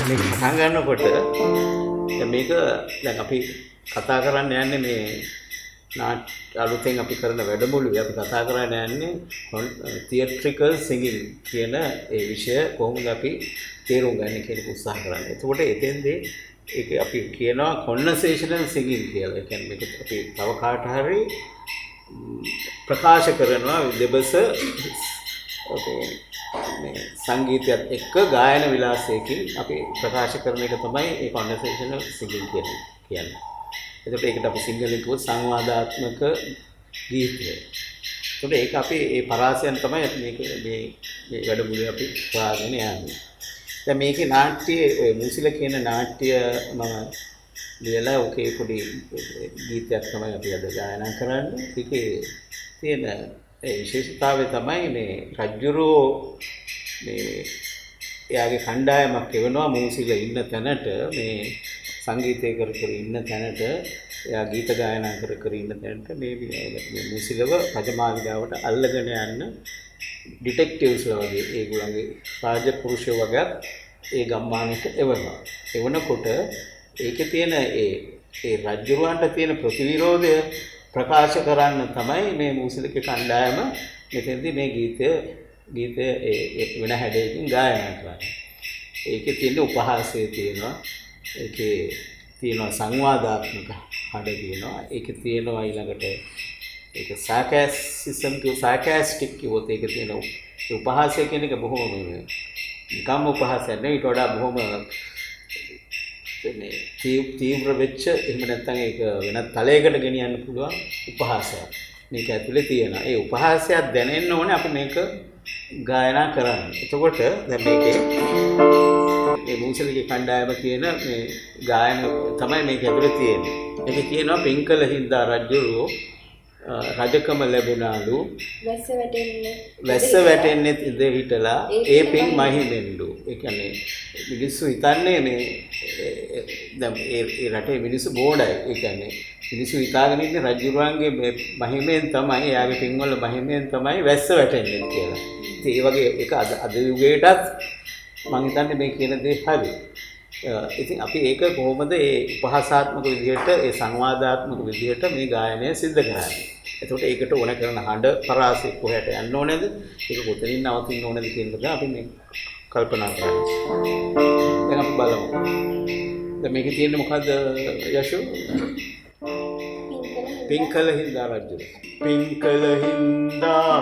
මේක පටන් ගන්නකොට මේක දැන් අපි කතා කරන්න යන්නේ මේ අලුතෙන් අපි කරන වැඩමුළුවේ අපි කතා කරන්න යන්නේ තියට්‍රිකල් සිංගින් කියන ඒ විෂය කොහොමද අපි තේරුම් ගන්න කියන උත්සාහ කරන්නේ. එතකොට එතෙන්දී ඒක අපි කියනවා කොන්වර්සේෂනල් සිංගින් කියලා. ඒ කියන්නේ මේක අපි තව කාට හරි ප්‍රකාශ කරනවා දෙබස මේ සංගීතයත් එක්ක ගායන විලාසයකින් අපි ප්‍රකාශ කරන එක තමයි ඒ කොන්වර්සේෂනල් සිංගින් කියන්නේ. එතකොට ඒකට අපි සිංහලෙන් කිව්වොත් සංවාදාත්මක ගීතය. එතකොට ඒක අපි ඒ පරාසයන් තමයි මේක මේ වැඩමුළුවේ අපි හොයාගෙන යන්නේ. දැන් මේකේ නාට්‍යයේ ඔය මුසිල කියන නාට්‍ය මම ලියලා ඔකේ පොඩි ගීතයක් තමයි අපි අද ගායනා කරන්නේ. ඒකේ තියෙන ඒ විශේෂතාවය තමයි මේ රජ්ජුරුවෝ මේ එයාගේ කණ්ඩායමක් එවනවා මුසිල ඉන්න තැනට මේ සංගීතය කර ඉන්න තැනට එයා ගීත ගායනා කර ඉන්න තැනට මේ මුසිලව රජමාලිගාවට අල්ලගෙන යන්න ඩිටෙක්ටිව්ස්ලා වගේ ඒගොල්ලන්ගේ රාජපුරුෂයෝ වගේ ඒ ගම්මානයට එවනවා. එවනකොට ඒකේ තියෙන ඒ රජ්ජුරුවන්ට තියෙන ප්‍රතිවිරෝධය ප්‍රකාශ කරන්න තමයි මේ මුසිලගේ කණ්ඩායම මෙතෙන්දී මේ ගීතය වෙන හැඩයකින් ගායනා කරන්නේ. ඒකේ තියෙන උපහාසය තියෙනවා. ඒකේ තියෙනවා සංවාදාත්මක හඬ තියෙනවා. ඒකේ තියෙනවා ඊළඟට ඒක සාකැස්ටික් කිව්වොත් ඒකේ තියෙන උපහාසය කියන එක බොහොම නිකම්ම උපහාසයක් නෙවෙයි. ඊට වඩා බොහොම මේ තීව්‍ර වෙච්ච එහෙම නැත්නම් ඒක වෙනත් තලයකට ගෙනියන්න පුළුවන් උපහාසයක් මේක ඇතුලේ තියෙනවා. ඒ උපහාසයක් දැනෙන්න ඕනේ අපි මේක ගායනා කරන්න. එතකොට දැන් මේකේ මේ මුසිලගේ කණ්ඩායම කියන මේ ගායන තමයි මේක ඇතුලේ තියෙන්නේ. ඒක කියනවා පින්කල හින්දා රජුරෝ රජකම ලැබුණාලු වැස්ස වැටෙන්නේ ඉඳ හිටලා ඒ පින් මහිමෙන්ඩු. ඒ කියන්නේ මිනිස්සු හිතන්නේ මේ දැන් ඒ රටේ මිනිස්සු බෝඩයි. ඒ කියන්නේ මිනිස්සු හිතාගෙන ඉන්නේ රජුරුවන්ගේ මේ මහිමෙන් තමයි එයාගේ පින්වල මහිමෙන් තමයි වැස්ස වැටෙන්නේ කියලා. ඉතින් ඒ වගේ එක අද යුගයටත් මම හිතන්නේ මේ කියන දේ හරි. ඉතින් අපි ඒක කොහොමද ඒ උපහාසාත්මක විදිහට ඒ සංවාදාත්මක විදිහට මේ ගායනය සිද්ධ කරන්නේ. එතකොට ඒකට ඕන කරන හඬ පරාසය කොහෙට යන්න ඕනේද? ඒක කොතනින් නවතින්න ඕනේද කියන එක අපි මේ කල්පනා කරනවා. දැන් අපි බලමු. දැන් මේකේ තියෙන්නේ මොකද්ද යෂු? පින්කල හින්දා රජු. පින්කල හින්දා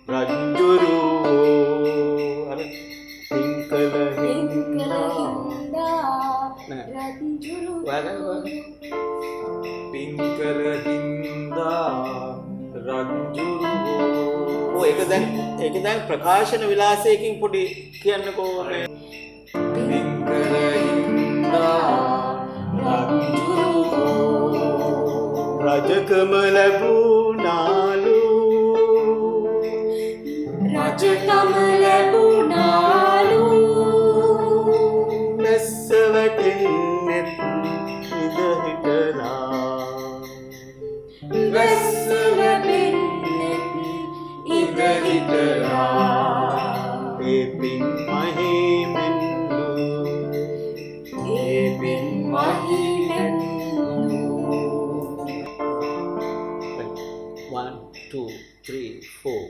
රජුරු අර පින්කල හින්දා රජුරු පින්කල හින්දා රජුරු. ඒක දැන් ප්‍රකාශන විලාසයකින් පොඩි කියන්නකෝ මේ පින්කල හින්දා රජුරු රජකම ලැබුණාලු රජකම ලැබුණාලු 2 3 4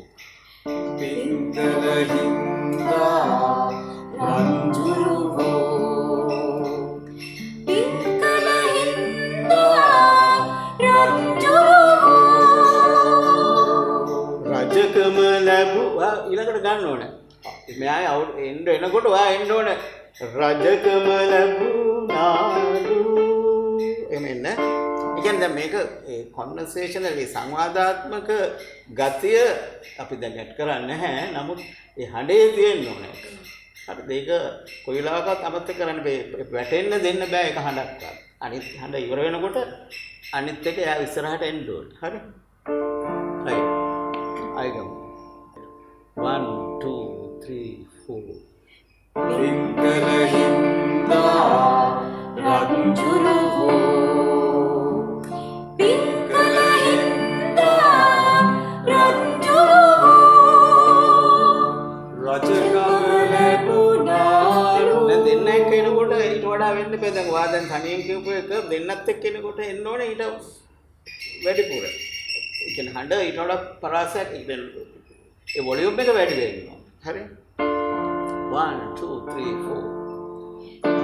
පිංගල හින්දා රංජුරුවෝ පිංකල හින්දා රංජුරුවෝ රජකම ලැබුවා ඊළඟට ගන්න ඕනේ. මෙයා එනකොට ඔයා එන්න ඕනේ. රජකම ලැබුණාලු. එමෙන්න. ඒ කියන්නේ දැන් මේක කොන්වර්සේෂනල් සංවාදාත්මක ගතිය අපි දැන් ඇඩ් කරන්නේ නැහැ. නමුත් ඒ හඬේ තියෙන්න ඕනේ. හරිද? ඒක කොයි වෙලාවකවත් අමතක කරන්න බෑ. වැටෙන්න දෙන්න බෑ ඒක හඬක්වත්. අනිත් හඬ ඉවර වෙනකොට අනිත් එක එයා ඉස්සරහට එන්න ඕනේ. හරි? හරි. I go. 1 2 3 4 පිංගල හින්දා රංජුරුවෝ පිංකල හින්දා රංජුරුවෝ රජකම ලැබුණාලු දැන් දෙන්න එක්ක එනකොට ඊට වඩා වෙන්න බෑ. දැන් ඔයා දැන් තනියෙන් කියපු එක දෙන්නත් එක්ක එනකොට එන්න ඕනේ ඊට වැඩිපුර. ඒ කියන්නේ හඬ ඊට වඩා පරාසයක් ඒ වොලියුම් එක වැඩි වෙනවා. හරි? 1 2 3 4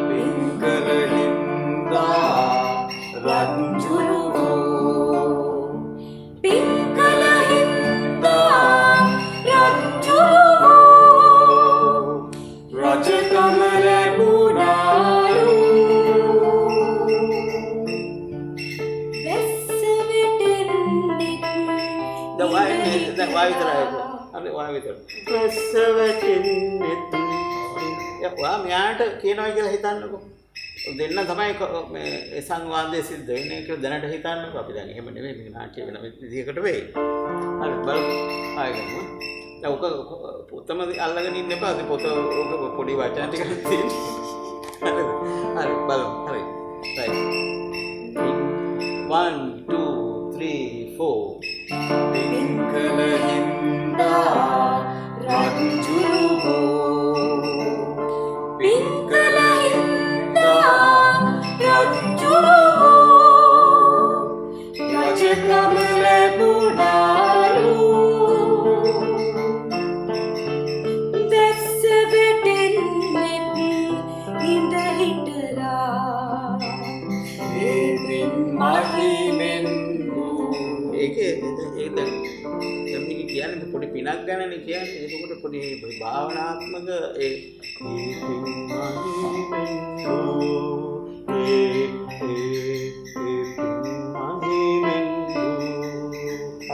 පිංගල හින්දා රංජුරුවෝ පිංකල හින්දා රංජුරුවෝ රජකම ලැබුණාලු වැස්ස වැටෙන්නෙත් දැන් වා විතරයි. හරි වා විතර. රස වැටෙන්නෙත් වා මෙයාට කියනවා කියලා හිතන්නකෝ. දෙන්න තමයි මේ සංවාදයේ සිද්ධ වෙන්නේ කියලා දැනට හිතන්නකෝ. අපි දැන් එහෙම නෙමෙයි මේ නාට්‍ය වෙන විදිහකට වෙයි. හරි බලමු. ආයෙත් දැන් ඔක පොතම අල්ලගෙන ඉන්න එපා. පොත ඔක පොඩි වචන ටිකක් තියෙනවා. හරි බලමු. හරි. right. 1 2 3 4 පිංගල හින්දා රංජුරුවෝ පිංකල හින්දා රංජුරුවෝ රජකම ලැබුණාලු වැස්ස වැටෙන්නෙත් ඉඳ හිටලා ඒ පින් මහිමෙන් ඒක දැන් මේක කියන්නේ පොඩි පිනක් ගන්නනේ කියන්නේ. ඒකකොට පොඩි භාවනාත්මක ඒ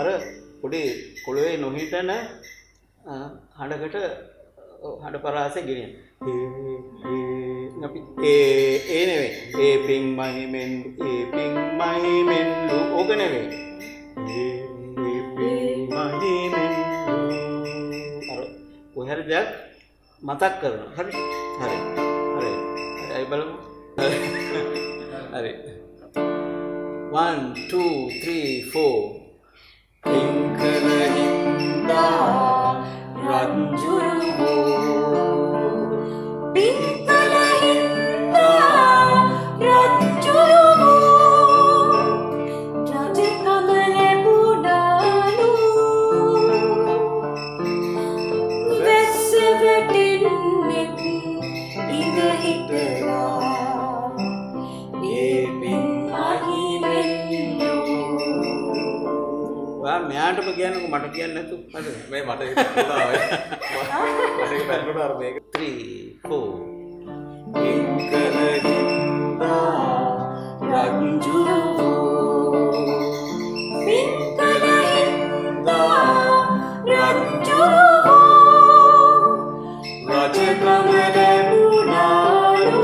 අර පොඩි පොළවේ නොහිටන හඬකට හඬ පරාසෙ ගෙනියන. අපි ඒ නෙවෙයි. ඒ පින් මහිමෙන් ඕක නෙවෙයි. අර කොහේ හරි දෙයක් මතක් කරනවා. හරි. හරි. හරි. අය බලමු. හරි. 1 2 3 4 පිංගල හින්දා රංජුරුවෝ පිංකල හින්දා රංජුරුවෝ රජකම ලැබුණාලු වැස්ස වැටෙන්නෙත් ඉඳ හිටලා ඒ පින් මහිමෙන් ඔයා මෙයාටම කියන්නකො මට කියන්න නැතු. හරිද? මේ මට ඒක පැන්නුනා අර මේක 3 4 පිංගල හින්දා රංජුරුවෝ පිංකල හින්දා රංජුරුවෝ රජකම ලැබුණාලු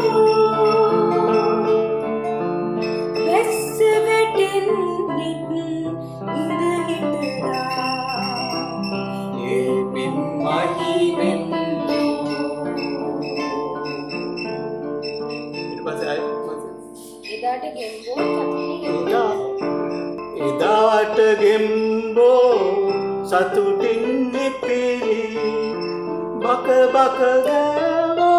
වැස්ස වැටෙන්නෙත් ඉඳ හිටලා ඒ පින් මහිමෙන් ඊට පස්සේ ආයෙත් එදාට ගෙම්බෝ සතුටින් එදාට ගෙම්බෝ සතුටින් නිපිරි බක බක ගෑවලු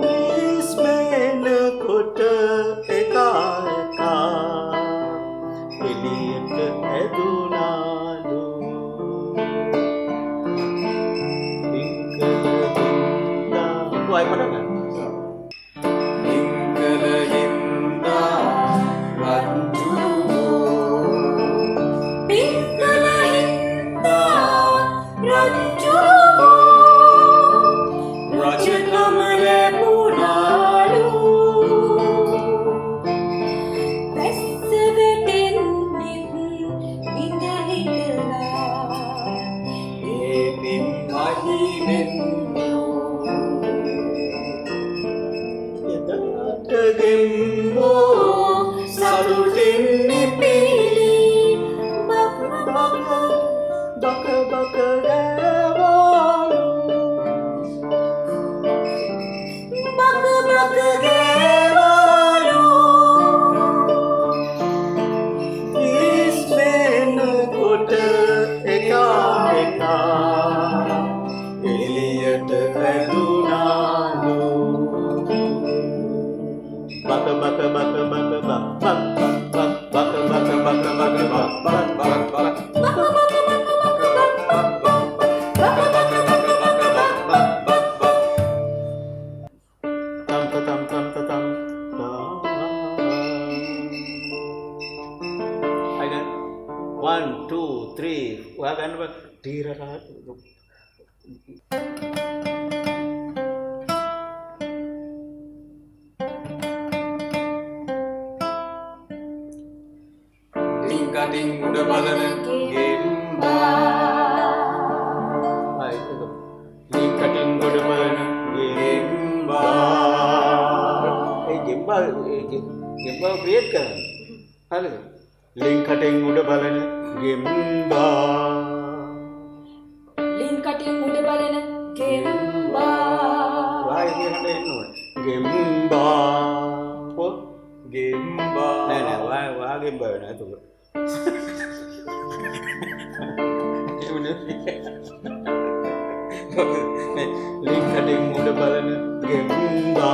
නිස්මෙන කොට එකා එළියට ඇදුනාලු Why pernah kan? One, two, three. Wah kan dirarat. Tingkating udah balana gemba. Hai itu. Tingkating udah balana gemba. Gemba create kan? Halo. Tingkating udah balana gemba. ලින්කටින් උඩ බලන ගෙම්බා Wah ini ada ini. Gemba. Oh, gemba. nah, wah gemba nah itu. Ini bener. Nih, tingkating udah balana gemba.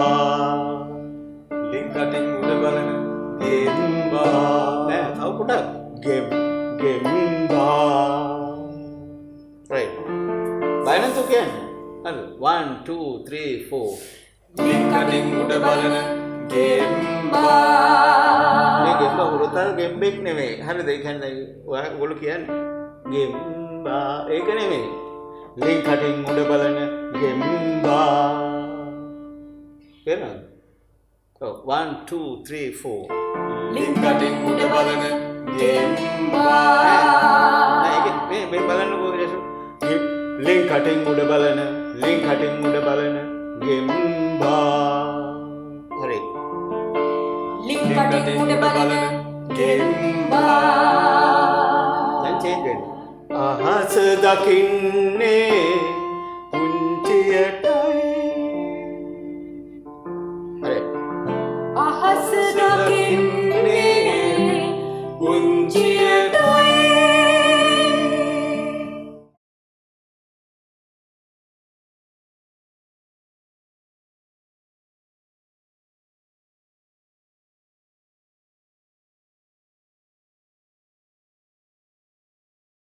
Tingkating udah balana gemba. Nah, tahu putar? Gemba. Right. Bayanan tuh kan? Halo. 1, 2, 3, 4. Tingkating udah balana gemba. Ini gemba urutan gembek නෙමෙයි. හරිද? ඒ කියන්නේ ඔයගොල්ලෝ කියන්නේ gemba. ඒක නෙමෙයි. ලින්කටින් උඩ බලන gemba. තේරෙනවද? ඔව් 1, 2, 3, 4. Tingkating udah balana gemba. Nah, ini බලන්නකෝ රේසු. ලින්කටින් උඩ බලන gemba. හරි. ලින්කටින් උඩ බලන gemba. දැන් චේන්ජ් වෙනවා. අහස දකින්නේ